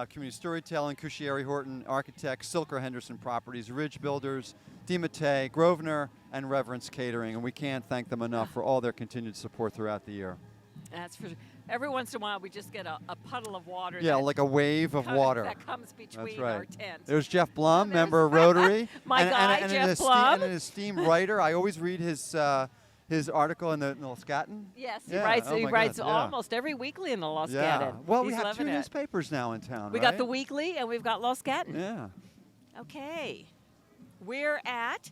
Community Storytelling, Cushieri Horton Architects, Silker Henderson Properties, Ridge Builders, DiMattei, Grosvenor, and Reverence Catering. And we can't thank them enough for all their continued support throughout the year. That's for sure. Every once in a while, we just get a puddle of water. Yeah, that like a wave of water. That comes between That's right. our tents. There's Jeff Blum, And member of Rotary. My guy, and Jeff an Blum. and an esteemed writer. I always read his article in the Los Gaton. Yes, he Yeah, writes. oh He my writes God, yeah. almost every weekly in the Los Yeah. Gaton. Well, He's we have loving two it. newspapers now in town, We right? got the weekly and we've got Los Gaton. Yeah. Okay, we're at.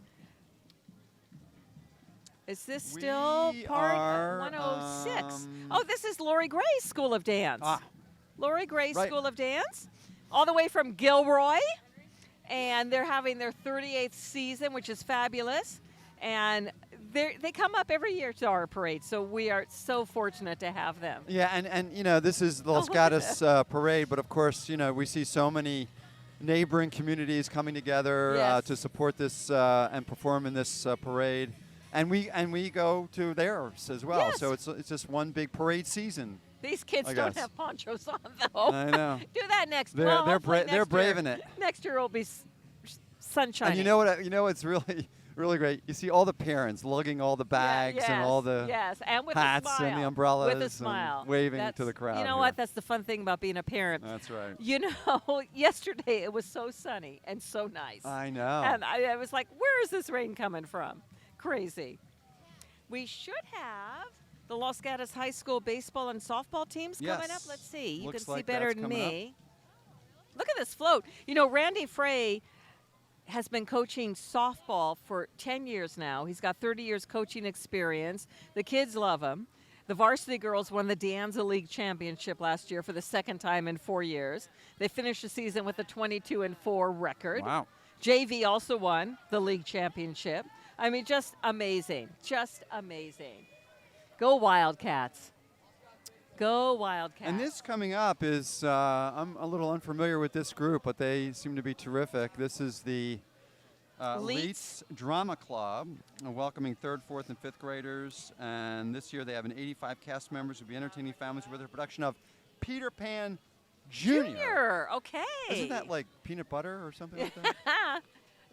Is this We still part are, 106? Oh, this is Lori Gray's School of Dance. Ah. Lori Gray's Right. School of Dance, all the way from Gilroy, and they're having their 38th season, which is fabulous. And they come up every year to our parade, so we are so fortunate to have them. Yeah, and you know, this is the Los look at Gatos parade, but of course, you know, we see so many neighboring communities coming together Yes. to support this and perform in this parade. And we go to theirs as well. Yes. So it's just one big parade season. These kids I don't guess. have ponchos on, though. I know. Do that next. They're- well, they're hopefully they're next braving year. it. Next year will be sunshine. And you know what? You know what's really really great? You see all the parents lugging all the bags and all the and with hats a smile. and the umbrellas with a and smile, waving to That's- the crowd You know here. what? That's the fun thing about being a parent. That's right. You know, yesterday it was so sunny and so nice. I know. And I was like, where is this rain coming from? Crazy. We should have the Los Gatos High School baseball and softball teams coming up. Yes. Let's see. You Looks can see like better that's than coming up. me. Look at this float. You know, Randy Frey has been coaching softball for 10 years now. He's got 30 years coaching experience. The kids love him. The varsity girls won the De Anza League Championship last year for the second time in 4 years. They finished the season with a 22-4 record. Wow. JV also won the league championship. I mean, just amazing. Just amazing. Go Wildcats. Go Wildcats. And this coming up is, I'm a little unfamiliar with this group, but they seem to be terrific. This is the Leets Drama Club, welcoming 3rd, 4th, and 5th graders. And this year they have an 85 cast members who will be entertaining families with a production of Peter Pan Jr. Okay. Isn't that like peanut butter or something like that?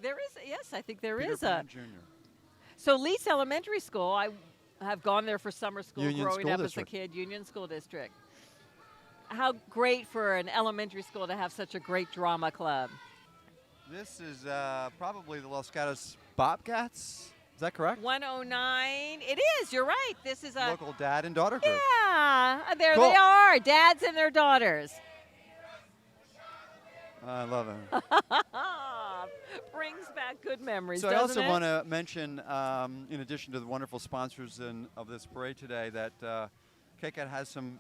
There is, yes, I think there Peter is Pan Jr. So Leeds Elementary School, I have gone there for summer school Union growing School up District. as a kid, Union School District. How great for an elementary school to have such a great drama club. This is probably the Los Gatos Bobcats. Is that correct? 109. It is, you're right. This is a Local dad and daughter group. Yeah, there Cool. they are, dads and their daughters. I love it. Brings back good memories, So I doesn't also it? want to mention, in addition to the wonderful sponsors of this parade today, that KCAT has some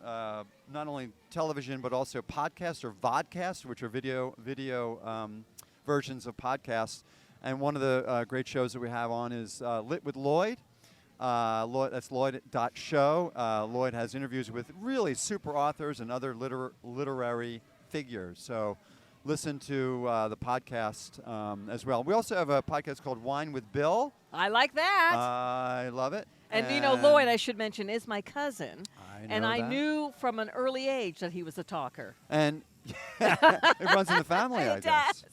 not only television but also podcasts or vodcasts, which are video versions of podcasts. And one of the great shows that we have on is Lit with Lloyd. That's Lloyd.show. Lloyd has interviews with really super authors and other literary figures. So listen to the podcast as well. We also have a podcast called Wine with Bill. I like that. I love it. and you know, Lloyd, I should mention, is my cousin. I And know I that. knew from an early age that he was a talker. And it runs in the family, I It guess. does.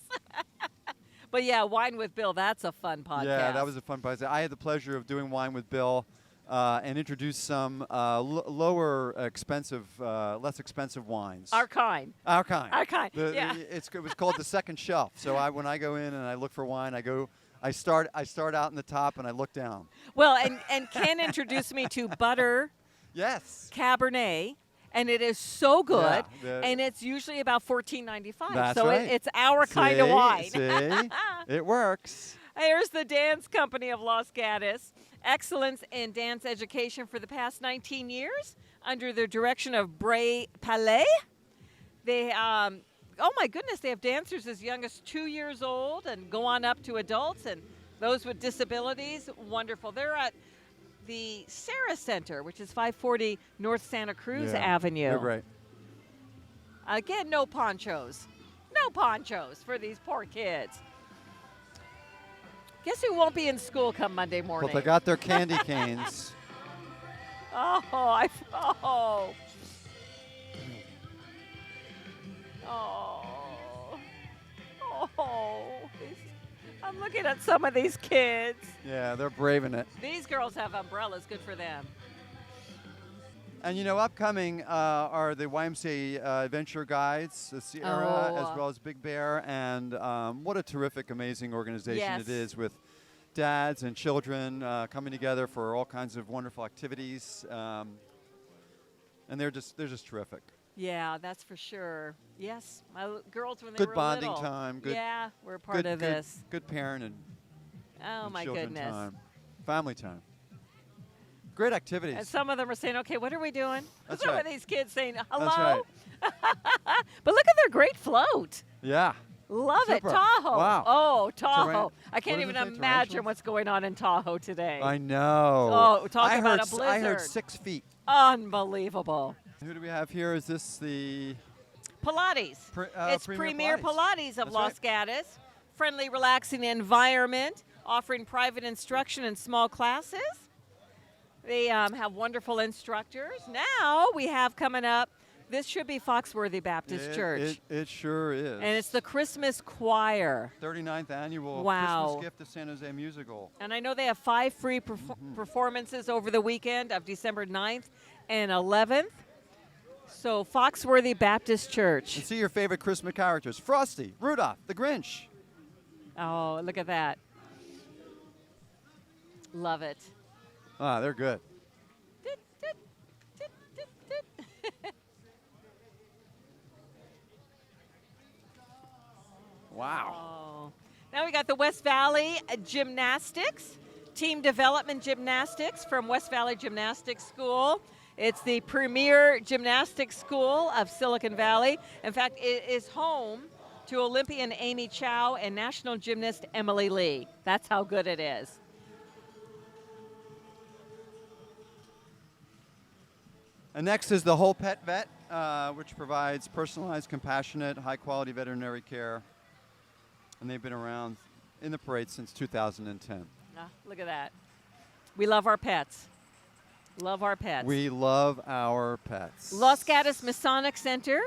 But yeah, Wine with Bill, that's a fun podcast. Yeah, that was a fun podcast. I had the pleasure of doing Wine with Bill and introduced some less expensive wines. Our kind. Our kind. Our kind, The- yeah. It was called the second shelf. So when I go in and I look for wine, I start out in the top and I look down. Well, and Ken introduced me to Butter Yes. Cabernet, and it is so good, Yeah, and it's usually about $14.95. That's so right. it's our kind of wine. See? It works. Here's the Dance Company of Los Gatos. Excellence in dance education for the past 19 years under the direction of Bray Palais. They, oh my goodness, they have dancers as young as 2 years old and go on up to adults and those with disabilities. Wonderful. They're at the Sarah Center, which is 540 North Santa Cruz Avenue. They're great. Again, no ponchos. No ponchos for these poor kids. Guess who won't be in school come Monday morning? But they got their candy canes. Oh, oh. I'm looking at some of these kids. Yeah, they're braving it. These girls have umbrellas. Good for them. And you know, upcoming are the YMCA Adventure Guides, the Sierra, as well as Big Bear, and what a terrific, amazing organization it is with dads and children coming together for all kinds of wonderful activities, and they're just terrific. Yeah, that's for sure. Yes, my girls when they Good were bonding little. time. Good, yeah, we're part of this. Good parent and Oh and my children goodness. time, family time. Great activities. And some of them are saying, "Okay, what are we doing?" That's some right. of these kids saying, "Hello." That's right. But look at their great float. Yeah. Love it, Super. Tahoe. Wow. Oh, Tahoe. Taran- I can't what even did it say, imagine tarantulas? what's going on in Tahoe today. I know. Oh, talk I about heard a I heard blizzard. 6 feet. Unbelievable. Who do we have here? Is this the Pilates. It's Premier Pilates of That's Los Gatos. Friendly, relaxing environment, offering private instruction in small classes. They have wonderful instructors. Now we have coming up, this should be Foxworthy Baptist Church. It sure is. And it's the Christmas Choir. 39th annual Wow. Christmas Gift to San Jose musical. And I know they have 5 free performances over the weekend of December 9th and 11th. So Foxworthy Baptist Church. And see your favorite Christmas characters: Frosty, Rudolph, the Grinch. Oh, look at that. Love it. Ah, they're good. Wow. Oh. Now we got the West Valley Gymnastics, Team Development Gymnastics from West Valley Gymnastics School. It's the premier gymnastics school of Silicon Valley. In fact, it is home to Olympian Amy Chow and national gymnast Emily Lee. That's how good it is. And next is the Whole Pet Vet, which provides personalized, compassionate, high-quality veterinary care. And they've been around in the parade since 2010. Ah, look at that. We love our pets. Love our pets. We love our pets. Los Gatos Masonic Center.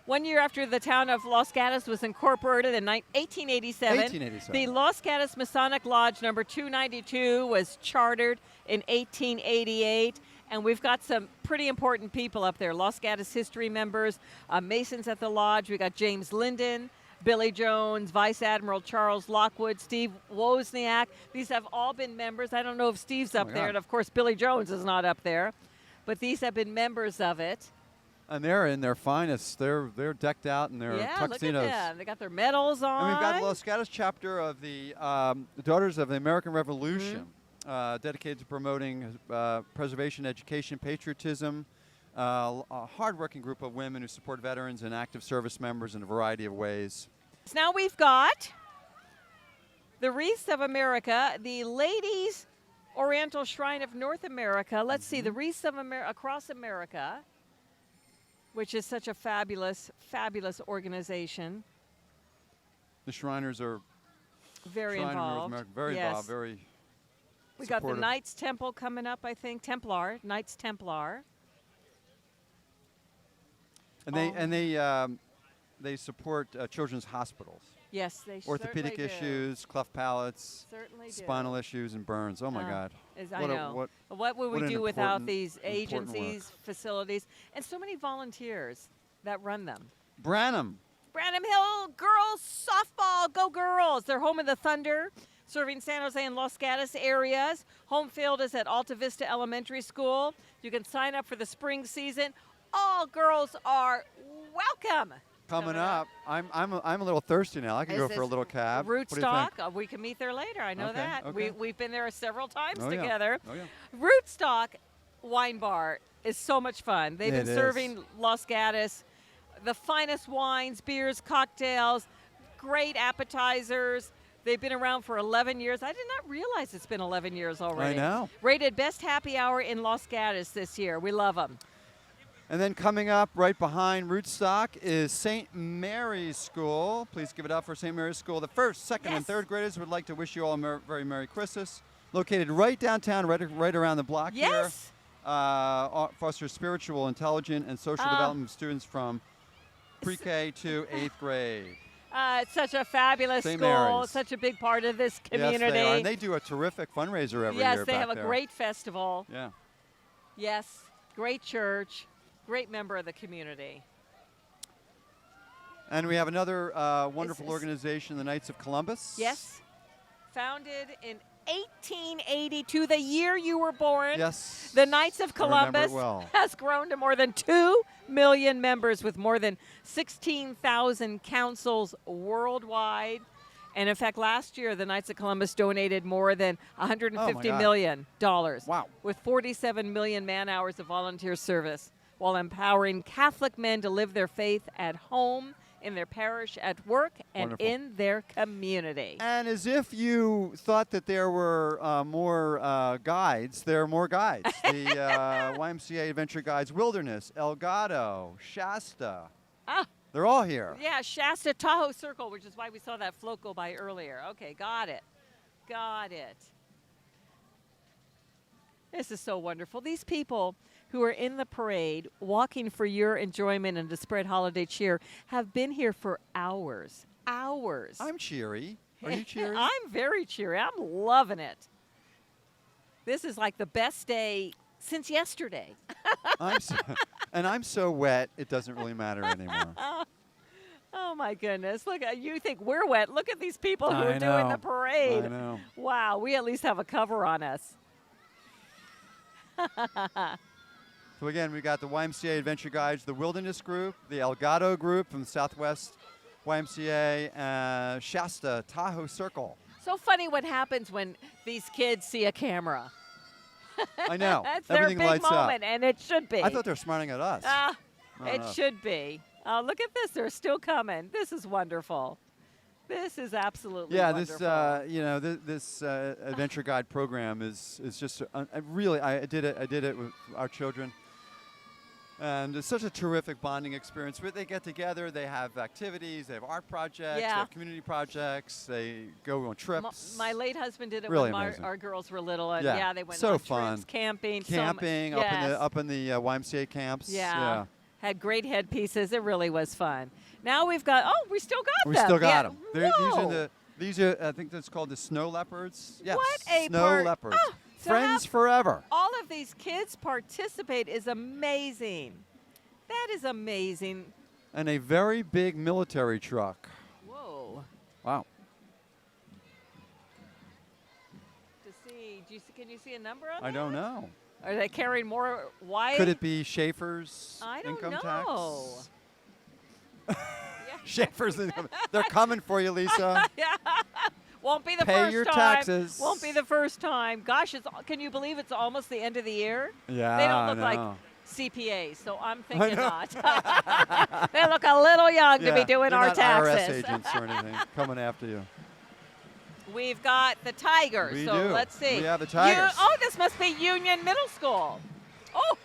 1 year after the town of Los Gatos was incorporated in 1887, the Los Gatos Masonic Lodge number 292 was chartered in 1888. And we've got some pretty important people up there. Los Gatos history members, Masons at the lodge. We got James Linden, Billy Jones, Vice Admiral Charles Lockwood, Steve Wozniak. These have all been members. I don't know if Steve's up there, and of course Billy Jones is not up there. But these have been members of it. And they're in their finest. They're decked out in their Yeah, look at tuxedos. them. They got their medals on. And we've got the Los Gatos chapter of the Daughters of the American Revolution, dedicated to promoting preservation, education, patriotism. A hardworking group of women who support veterans and active service members in a variety of ways. So now we've got the Wreaths of America, the Ladies Oriental Shrine of North America. Let's see, the Wreaths of across America, which is such a fabulous, fabulous organization. The Shriners are Very Shrine of North involved. America, very yes. involved, very We got the supportive. Knights Temple coming up, I think. Templar, Knights Templar. And they support children's hospitals, Yes, they orthopedic certainly do. issues, cleft palates, Certainly do. spinal issues, and burns. Oh my God! I know. What would what we an do without important- these important work. agencies, facilities, and so many volunteers that run them? Branham. Branham Hill Girls Softball, go girls! They're home of the Thunder, serving San Jose and Los Gatos areas. Home field is at Alta Vista Elementary School. You can sign up for the spring season. All girls are welcome. Coming up, I'm a little thirsty now. I can go Is for a this little cab. What do you think? Rootstock, we can meet there later. I know Okay, that. okay. We've been there several times Oh, yeah. together. Oh, yeah. Rootstock Wine Bar is so much fun. They've It been is. serving Los Gatos the finest wines, beers, cocktails, great appetizers. They've been around for 11 years. I did not realize it's been 11 years already. I know. Rated Best Happy Hour in Los Gatos this year. We love them. And then coming up right behind Rootstock is St. Mary's School. Please give it up for St. Mary's School. The first, second, and Yes. third graders would like to wish you all a very Merry Christmas. Located right downtown, right around the block here. Yes. Fosters spiritual, intelligent, and social development of students from pre-K to 8th grade. It's such a fabulous St. school, Mary's. such a big part of this community. Yes, they are. And they do a terrific fundraiser every year Yes, they back have a there. great festival. Yeah. Yes, great church, great member of the community. And we have another wonderful Is- organization, the Knights of Columbus. Yes, founded in 1882, the year you were born. Yes. The Knights of I remember it Columbus well. has grown to more than 2 million members with more than 16,000 councils worldwide. And in fact, last year, the Knights of Columbus donated more than $150 God. million Wow. with 47 million man-hours of volunteer service while empowering Catholic men to live their faith at home, in their parish, at work, and Wonderful. in their community. And as if you thought that there were more guides, there are more guides. The YMCA Adventure Guides Wilderness, El Gato, Shasta. Ah. They're all here. Yeah, Shasta Tahoe Circle, which is why we saw that float go by earlier. Okay, got it. Got it. This is so wonderful. These people who are in the parade, walking for your enjoyment and to spread holiday cheer, have been here for hours. Hours. I'm cheery. Are you cheery? I'm very cheery. I'm loving it. This is like the best day since yesterday. I'm so wet, it doesn't really matter anymore. Oh my goodness. Look, you think we're wet. Look at these people who I are doing know. the parade. I know. Wow, we at least have a cover on us. So again, we've got the YMCA Adventure Guides, the Wilderness Group, the El Gato Group from the Southwest YMCA, Shasta Tahoe Circle. So funny what happens when these kids see a camera. I know. That's Everything their big lights moment, up. and it should be. I thought they were smiling at us. It no. should be. Look at this. They're still coming. This is wonderful. This is absolutely wonderful. This adventure guide program is just I did it with our children, and it's such a terrific bonding experience. But they get together, they have activities, they have art projects, they Yeah. have community projects, they go on trips. My late husband did it Really when amazing. our girls were little, and Yeah. they went So on fun. trips, camping, Camping up in the YMCA camps. Yeah. Had great headpieces. It really was fun. Now we've got. Oh, we still got We them. still got Yeah. them. Whoa. These are I think that's called the snow leopards. Yes. What a snow part- leopards. Oh, so Friends have- forever. All of these kids participate is amazing. That is amazing. And a very big military truck. Whoa. Wow. To see Can you see a number on I that? don't know. Are they carrying more? Why? Could it be Schaefer's I don't income know. tax? Schaefer's income. They're coming for you, Lisa. Yeah. Won't be the Pay first your time. taxes. Won't be the first time. Gosh, can you believe it's almost the end of the year? Yeah, They don't look I like know. CPAs, so I'm thinking not. They look a little young to be doing they're our not taxes. IRS agents or anything coming after you. We've got the Tigers. We so do. let's see. We have the Tigers. This must be Union Middle School. Oh,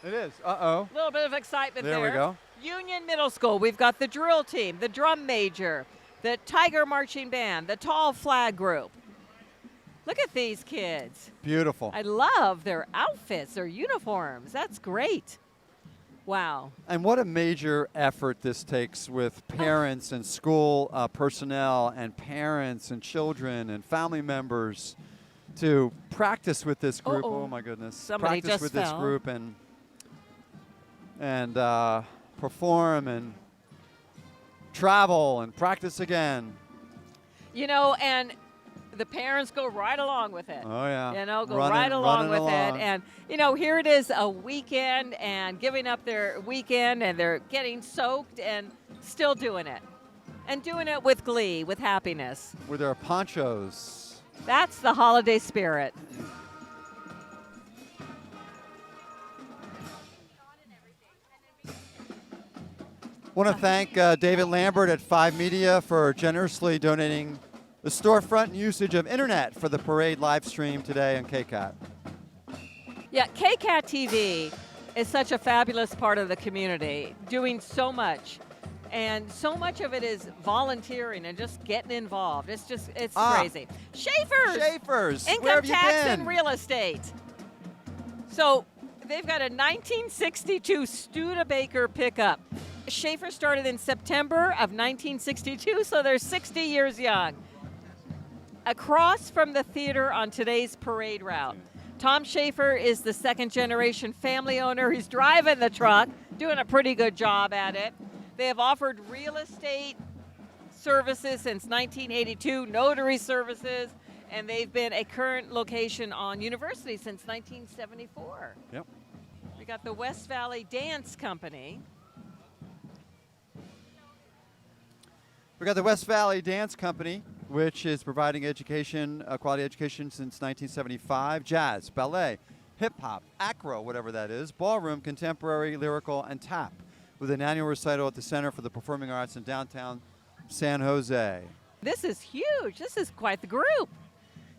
It is. Uh-oh. a little bit of excitement there. There we go. Union Middle School. We've got the drill team, the drum major, the Tiger Marching Band, the Tall Flag Group. Look at these kids. Beautiful. I love their outfits, their uniforms. That's great. Wow. And what a major effort this takes with parents and school personnel and parents and children and family members to practice with this group. Uh-oh. Oh my goodness. Somebody practice just with this fell. group and perform and travel and practice again. You know, and the parents go right along with it. Oh yeah. You know, go Running- right along running with along. it. And, you know, here it is a weekend and giving up their weekend and they're getting soaked and still doing it. And doing it with glee, with happiness. With their ponchos. That's the holiday spirit. Want to thank David Lambert at 5 Media for generously donating the storefront and usage of internet for the parade live stream today on KCAT. Yeah, KCAT TV is such a fabulous part of the community, doing so much. And so much of it is volunteering and just getting involved. It's crazy. Schaefer's! Where Income have you tax been? and real estate. So they've got a 1962 Studebaker pickup. Schaefer started in September of 1962, so they're 60 years young. Across from the theater on today's parade route. Tom Schaefer is the second-generation family owner. He's driving the truck, doing a pretty good job at it. They have offered real estate services since 1982, notary services, and they've been a current location on University since 1974. Yep. We got the West Valley Dance Company. We got the West Valley Dance Company, which is providing education, quality education since 1975. Jazz, ballet, hip hop, acro, whatever that is, ballroom, contemporary, lyrical, and tap, with an annual recital at the Center for the Performing Arts in downtown San Jose. This is huge. This is quite the group.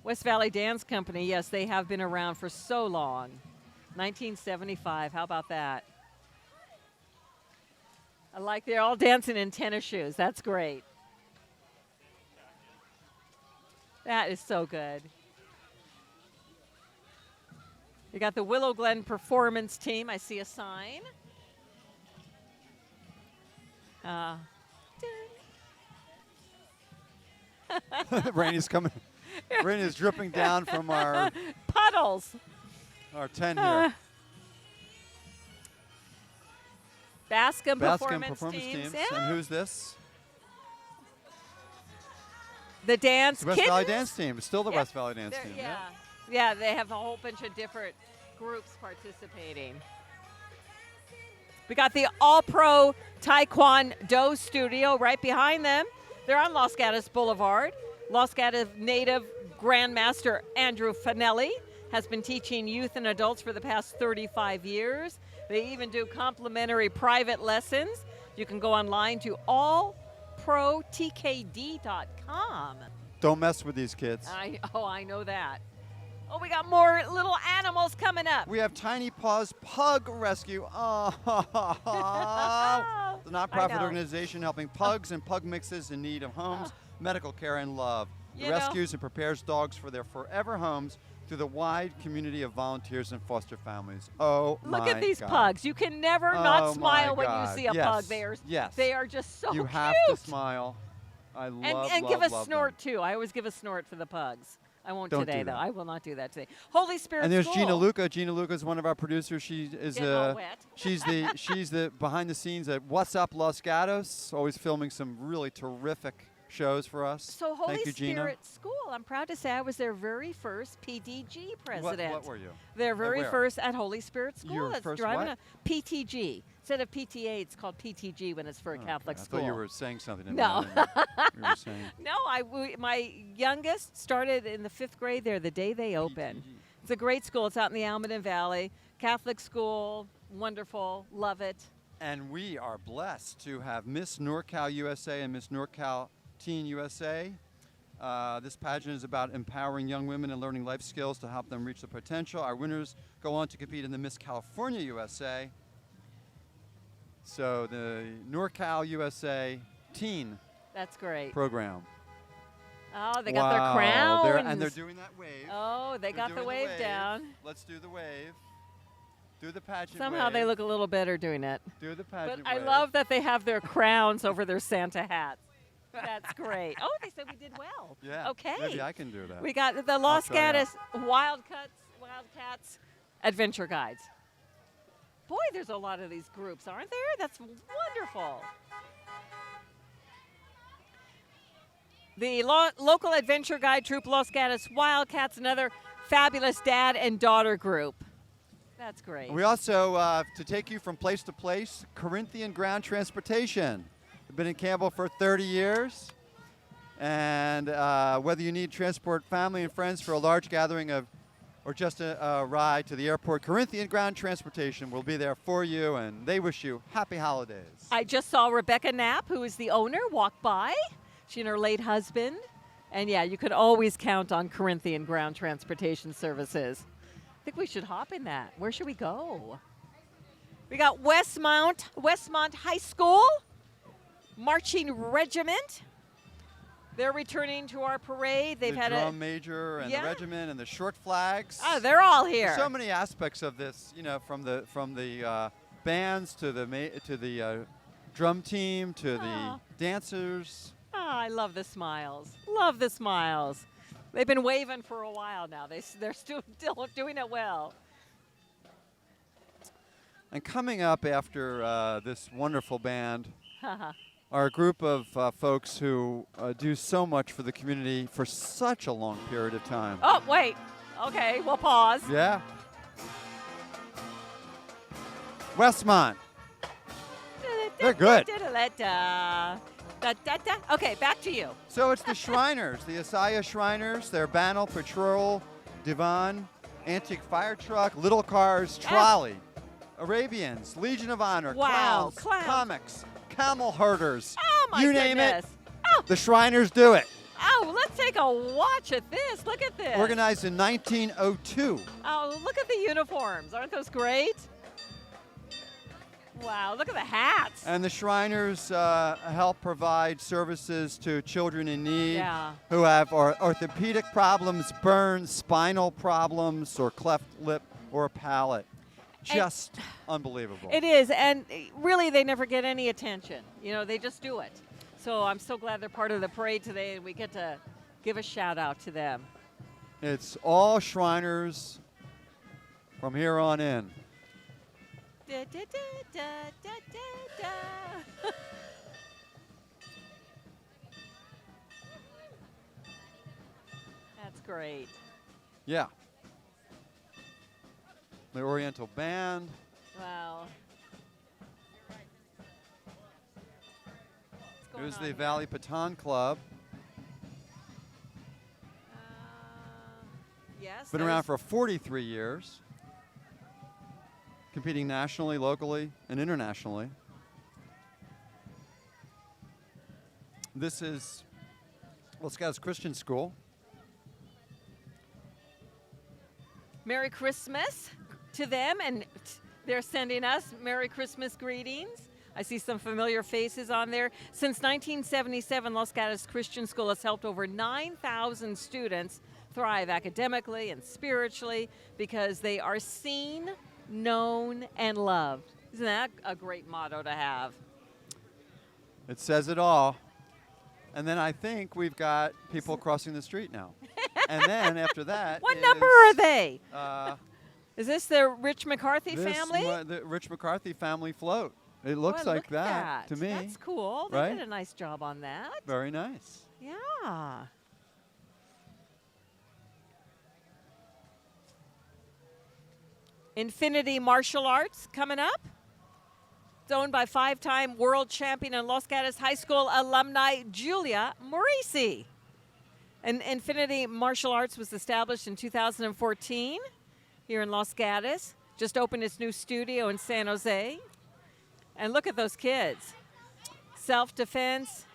West Valley Dance Company, yes, they have been around for so long. 1975, how about that? I like they're all dancing in tennis shoes. That's great. That is so good. You got the Willow Glen Performance Team. I see a sign. Rain is coming. Rain is dripping down from our Puddles. tent here. Bascom Bascom Performance Teams. Teams. Yeah. And who's this? The Dance The West Valley Kittens. Dance Team. It's still the Yep. West Valley Dance They're- Team. Yeah. Yeah, they have a whole bunch of different groups participating. We got the All-Pro Taekwondo Studio right behind them. They're on Los Gatos Boulevard. Los Gatos native Grandmaster Andrew Finelli has been teaching youth and adults for the past 35 years. They even do complimentary private lessons. You can go online to allprotkd.com. Don't mess with these kids. I know that. Oh, we got more little animals coming up. We have Tiny Paws Pug Rescue. Oh, the nonprofit I know. organization helping pugs and pug mixes in need of homes, medical care, and love. You It know- rescues and prepares dogs for their forever homes through the wide community of volunteers and foster families. Oh, Look my at these God. pugs. You can never Oh, not my smile when you God. see a Yes. pug. Yes. They are just so You cute. have to smile. I love, And love, give a love snort them. too. I always give a snort for the pugs. I won't Don't today do though. that. I will not do that today. Holy Spirit And there's School. Gina Luca. Gina Luca is one of our producers. She is Getting all wet. she's the behind the scenes at What's Up Los Gatos, always filming some really terrific shows for us. So Holy Thank you, Gina. Spirit School, I'm proud to say I was their very first PTG president. What were you? Their very where? first at Holy Spirit School. Your It's first driving what? a PTG. Instead of PTA, it's called PTG when it's for a Catholic I school. thought you were saying something. to me. No. I didn't know you were saying. No, my youngest started in the 5th grade there the day they opened. It's a great school. It's out in the Almaden Valley. Catholic school, wonderful, love it. And we are blessed to have Miss NorCal USA and Miss NorCal Teen USA. This pageant is about empowering young women and learning life skills to help them reach their potential. Our winners go on to compete in the Miss California USA. So the NorCal USA Teen That's great. program. Oh, they got their crowns. And they're doing that wave. Oh, they They're got the doing wave down. Let's do the wave. Do the pageant Somehow wave. they look a little better doing it. Do the But pageant I wave. love that they have their crowns over their Santa hats. That's great. Oh, they said we did well. Yeah. Okay. Maybe I can do that. We got the Los try it out. Gatos Wildcats Adventure Guides. Boy, there's a lot of these groups, aren't there? That's wonderful. The local adventure guide troop, Los Gatos Wildcats, another fabulous dad and daughter group. That's great. We also, to take you from place to place, Corinthian Ground Transportation. We've been in Campbell for 30 years. And whether you need transport family and friends for a large gathering or just a ride to the airport, Corinthian Ground Transportation will be there for you, and they wish you happy holidays. I just saw Rebecca Knapp, who is the owner, walk by. She and her late husband. And yeah, you could always count on Corinthian Ground Transportation Services. I think we should hop in that. Where should we go? We got Westmont High School Marching Regiment. They're returning to our parade. They've the had drum major and Yeah. the regiment and the short flags. Oh, they're all here. There's so many aspects of this, from the bands to the drum team to the Aw. dancers. Oh, I love the smiles. Love the smiles. They've been waving for a while now. They're still doing it well. And coming up after this wonderful band are a group of folks who do so much for the community for such a long period of time. Oh, wait. Okay, we'll pause. Yeah. Westmont. They're good. Okay, back to you. So it's the Shriners, the Asaya Shriners, their Banal Patrol, Divan, Antique Fire Truck, Little Cars, Trolley, Arabians, Legion of Honor, Wow, Clowns, clowns. Comics, Camel Herders. Oh, my you goodness. name it, Oh, the Shriners do it. oh, let's take a watch at this. Look at this. Organized in 1902. Oh, look at the uniforms. Aren't those great? Wow, look at the hats. And the Shriners help provide services to children in need Yeah. who have orthopedic problems, burns, spinal problems, or cleft lip or palate. Just unbelievable. It is, and really they never get any attention. They just do it. So I'm so glad they're part of the parade today, and we get to give a shout out to them. It's all Shriners from here on in. Da, da, da, da, da, da, da. That's great. Yeah. The Oriental Band. Wow. What's It was going the on Valley Patan Club. Yes. Been around for 43 years. Competing nationally, locally, and internationally. This is Los Gatos Christian School. Merry Christmas to them, and they're sending us Merry Christmas greetings. I see some familiar faces on there. Since 1977, Los Gatos Christian School has helped over 9,000 students thrive academically and spiritually because they are seen, known, and loved. Isn't that a great motto to have? It says it all. And then I think we've got people crossing the street now. And then after that, What number are they? Uh, Is this the Rich McCarthy this family? The Rich McCarthy family float. It looks Boy, like look at that to me. That's cool. They right? did a nice job on that. Very nice. Yeah. Infinity Martial Arts coming up. It's owned by 5-time world champion and Los Gatos High School alumni Julia Morisi. And Infinity Martial Arts was established in 2014 here in Los Gatos. Just opened its new studio in San Jose. And look at those kids. Self-defense,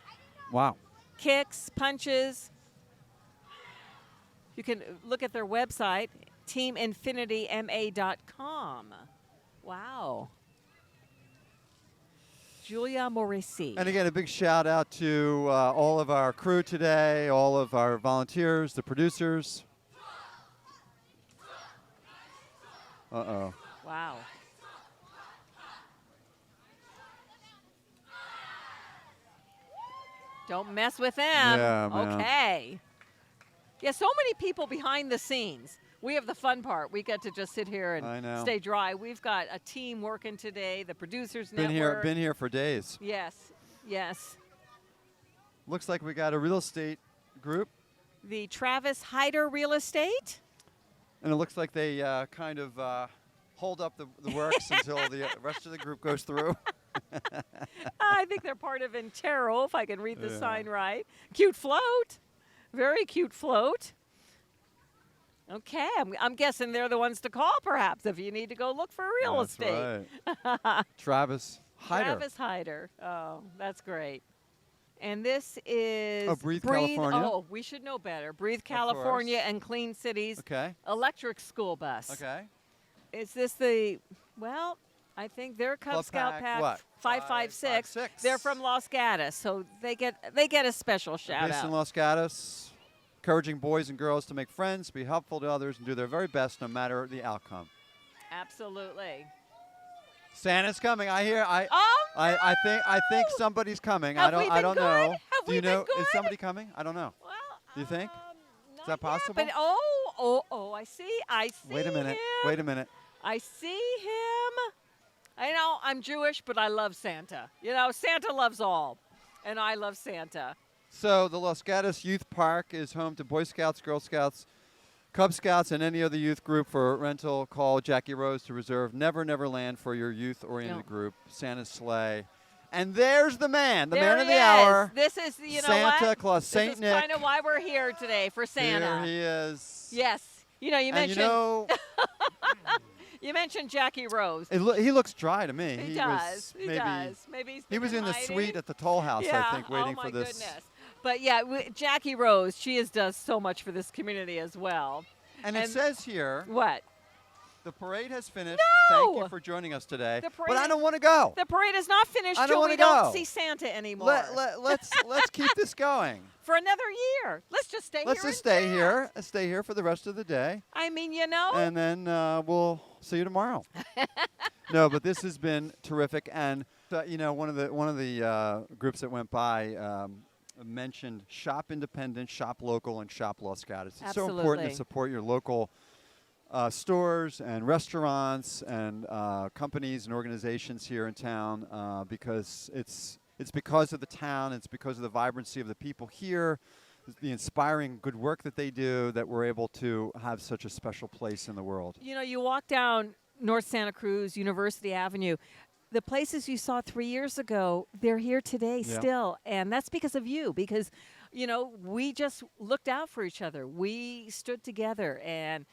Wow. kicks, punches. You can look at their website, teaminfinityma.com. Wow. Julia Morisi. And again, a big shout out to all of our crew today, all of our volunteers, the producers. Uh-oh. Wow. Don't mess with them. Yeah, man. Okay. Yeah, so many people behind the scenes. We have the fun part. We get to just sit here I and know. stay dry. We've got a team working today, the producers Been network. here for days. Yes, yes. Looks like we got a real estate group, The Travis Hyder Real Estate. and it looks like they kind of hold up the works until the rest of the group goes through. I think they're part of Intero, if I can read the Yeah. sign right. Cute float. Very cute float. Okay, I'm guessing they're the ones to call, perhaps, if you need to go look for real That's estate. right. Travis Hyder. Travis Hyder. Oh, that's great. And this is Oh, Breathe California. Oh, we should know better. Breathe California and Clean Cities Okay. electric school bus. Okay. Is this the, well, I think they're Cub Club Scout pack, Pack what? 556. 556. They're from Los Gatos, so they get a special shout Based in out. Los Gatos, encouraging boys and girls to make friends, be helpful to others, and do their very best no matter the outcome. Absolutely. Santa's coming. I hear. Oh, I think no! somebody's coming. Have I don't. we I been don't good? know. Have Do we you been know? Is good? somebody coming? I don't know. Well, Do you think? not that yet, possible? but oh, I see Wait a minute. him. Wait a minute. I see him. I know I'm Jewish, but I love Santa. You know, Santa loves all, and I love Santa. So the Los Gatos Youth Park is home to Boy Scouts, Girl Scouts, Cub Scouts, and any other youth group. For rental, call Jackie Rose to reserve Never Never Land for your youth-oriented No. group. Santa's sleigh. And there's the man, the There man of he the is. hour. This is, you know Santa what? Claus, This Saint is Nick. kind of why we're here today for Santa. Here he is. Yes. You know, you And mentioned you know, you mentioned Jackie Rose. he looks dry to me. He was does. He maybe does. Maybe he's He was been in the hiding. suite at the Toll House, Yeah. I think, waiting oh for my this. goodness. But yeah, Jackie Rose, does so much for this community as well. And it says here, What? the parade has finished. No! Thank you for joining us today. The But parade I don't want to go. The parade is not finished I don't till wanna we don't go. see Santa anymore. Let's keep this going. For another year. Let's just stay Let's here. just and stay chat. here. Stay here for the rest of the day, I mean, you know. and then we'll see you tomorrow. No, but this has been terrific, and you know, one of the groups that went by mentioned shop independent, shop local, and shop Los Gatos. It's so important Absolutely. to support your local stores and restaurants and companies and organizations here in town because it's because of the town, it's because of the vibrancy of the people here, the inspiring good work that they do, that we're able to have such a special place in the world. You know, you walk down North Santa Cruz, University Avenue. The places you saw 3 years ago, they're here today Yeah. still. And that's because of you, because, you know, we just looked out for each other. We stood together, and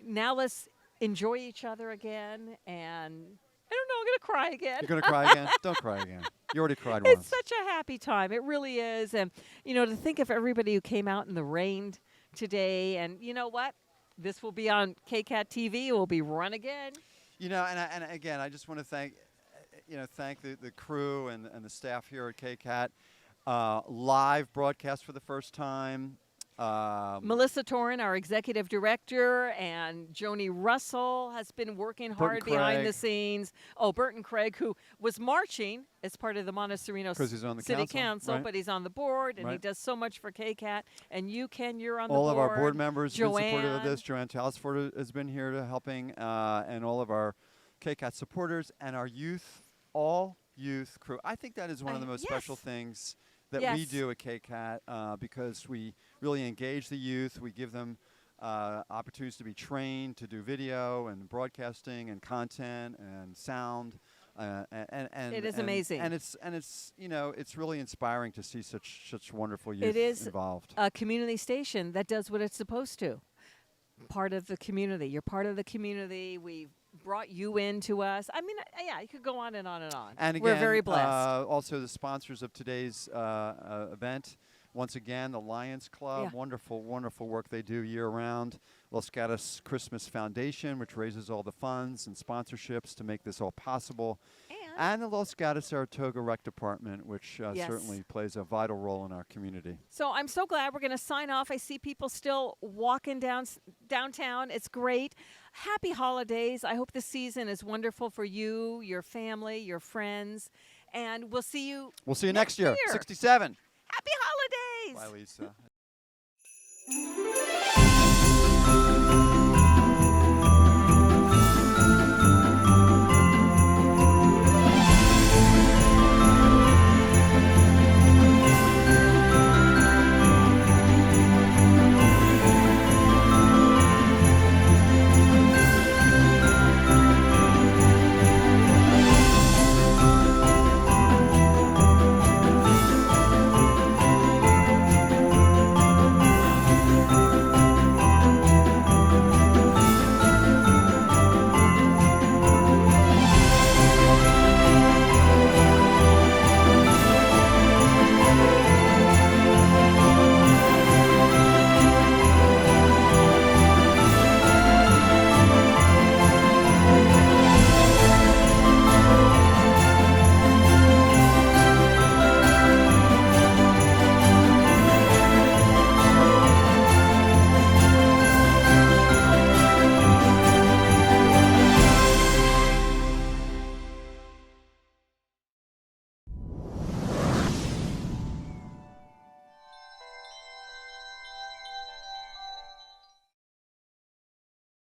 now let's enjoy each other again. And I don't know, I'm going to cry again. You're going to cry again? Don't cry again. You already cried It's once. such a happy time. It really is. And, you know, to think of everybody who came out in the rain today. And you know what? This will be on KCAT TV. It will be run again. You know, and again, I just want to thank the crew and the staff here at KCAT. Live broadcast for the first time. Melissa Torrin, our executive director, and Joni Russell has been working hard behind the Craig. scenes. Oh, Burton Craig, who was marching as part of the Montecito 'Cause he's on the City council, Council, right. but he's on the board, and he Right. does so much for KCAT. And you, Ken, you're on All the of board. our board members have been supportive of Joanne. this. Joanne Talesford has been here to helping, and all of our KCAT supporters and our youth, all youth crew. I think that is one of the most special yes. things that we Yes. do at KCAT because we really engage the youth. We give them opportunities to be trained to do video and broadcasting and content and sound. And It is amazing. and it's you know, it's really inspiring to see such wonderful youth It is involved. a community station that does what it's supposed to. Part of the community. You're part of the community. We've brought you into us. I mean, yeah, you could go on and on and on. And again, we're very blessed. Also the sponsors of today's event. Once again, the Lions Club, Yeah. wonderful, wonderful work they do year-round. Los Gatos Christmas Foundation, which raises all the funds and sponsorships to make this all possible. And the Los Gatos Saratoga Rec Department, which Yes. certainly plays a vital role in our community. So I'm so glad we're going to sign off. I see people still walking downtown. It's great. Happy holidays. I hope the season is wonderful for you, your family, your friends. And we'll see you We'll see you next next year. year. 67. Happy holidays. Bye, Lisa.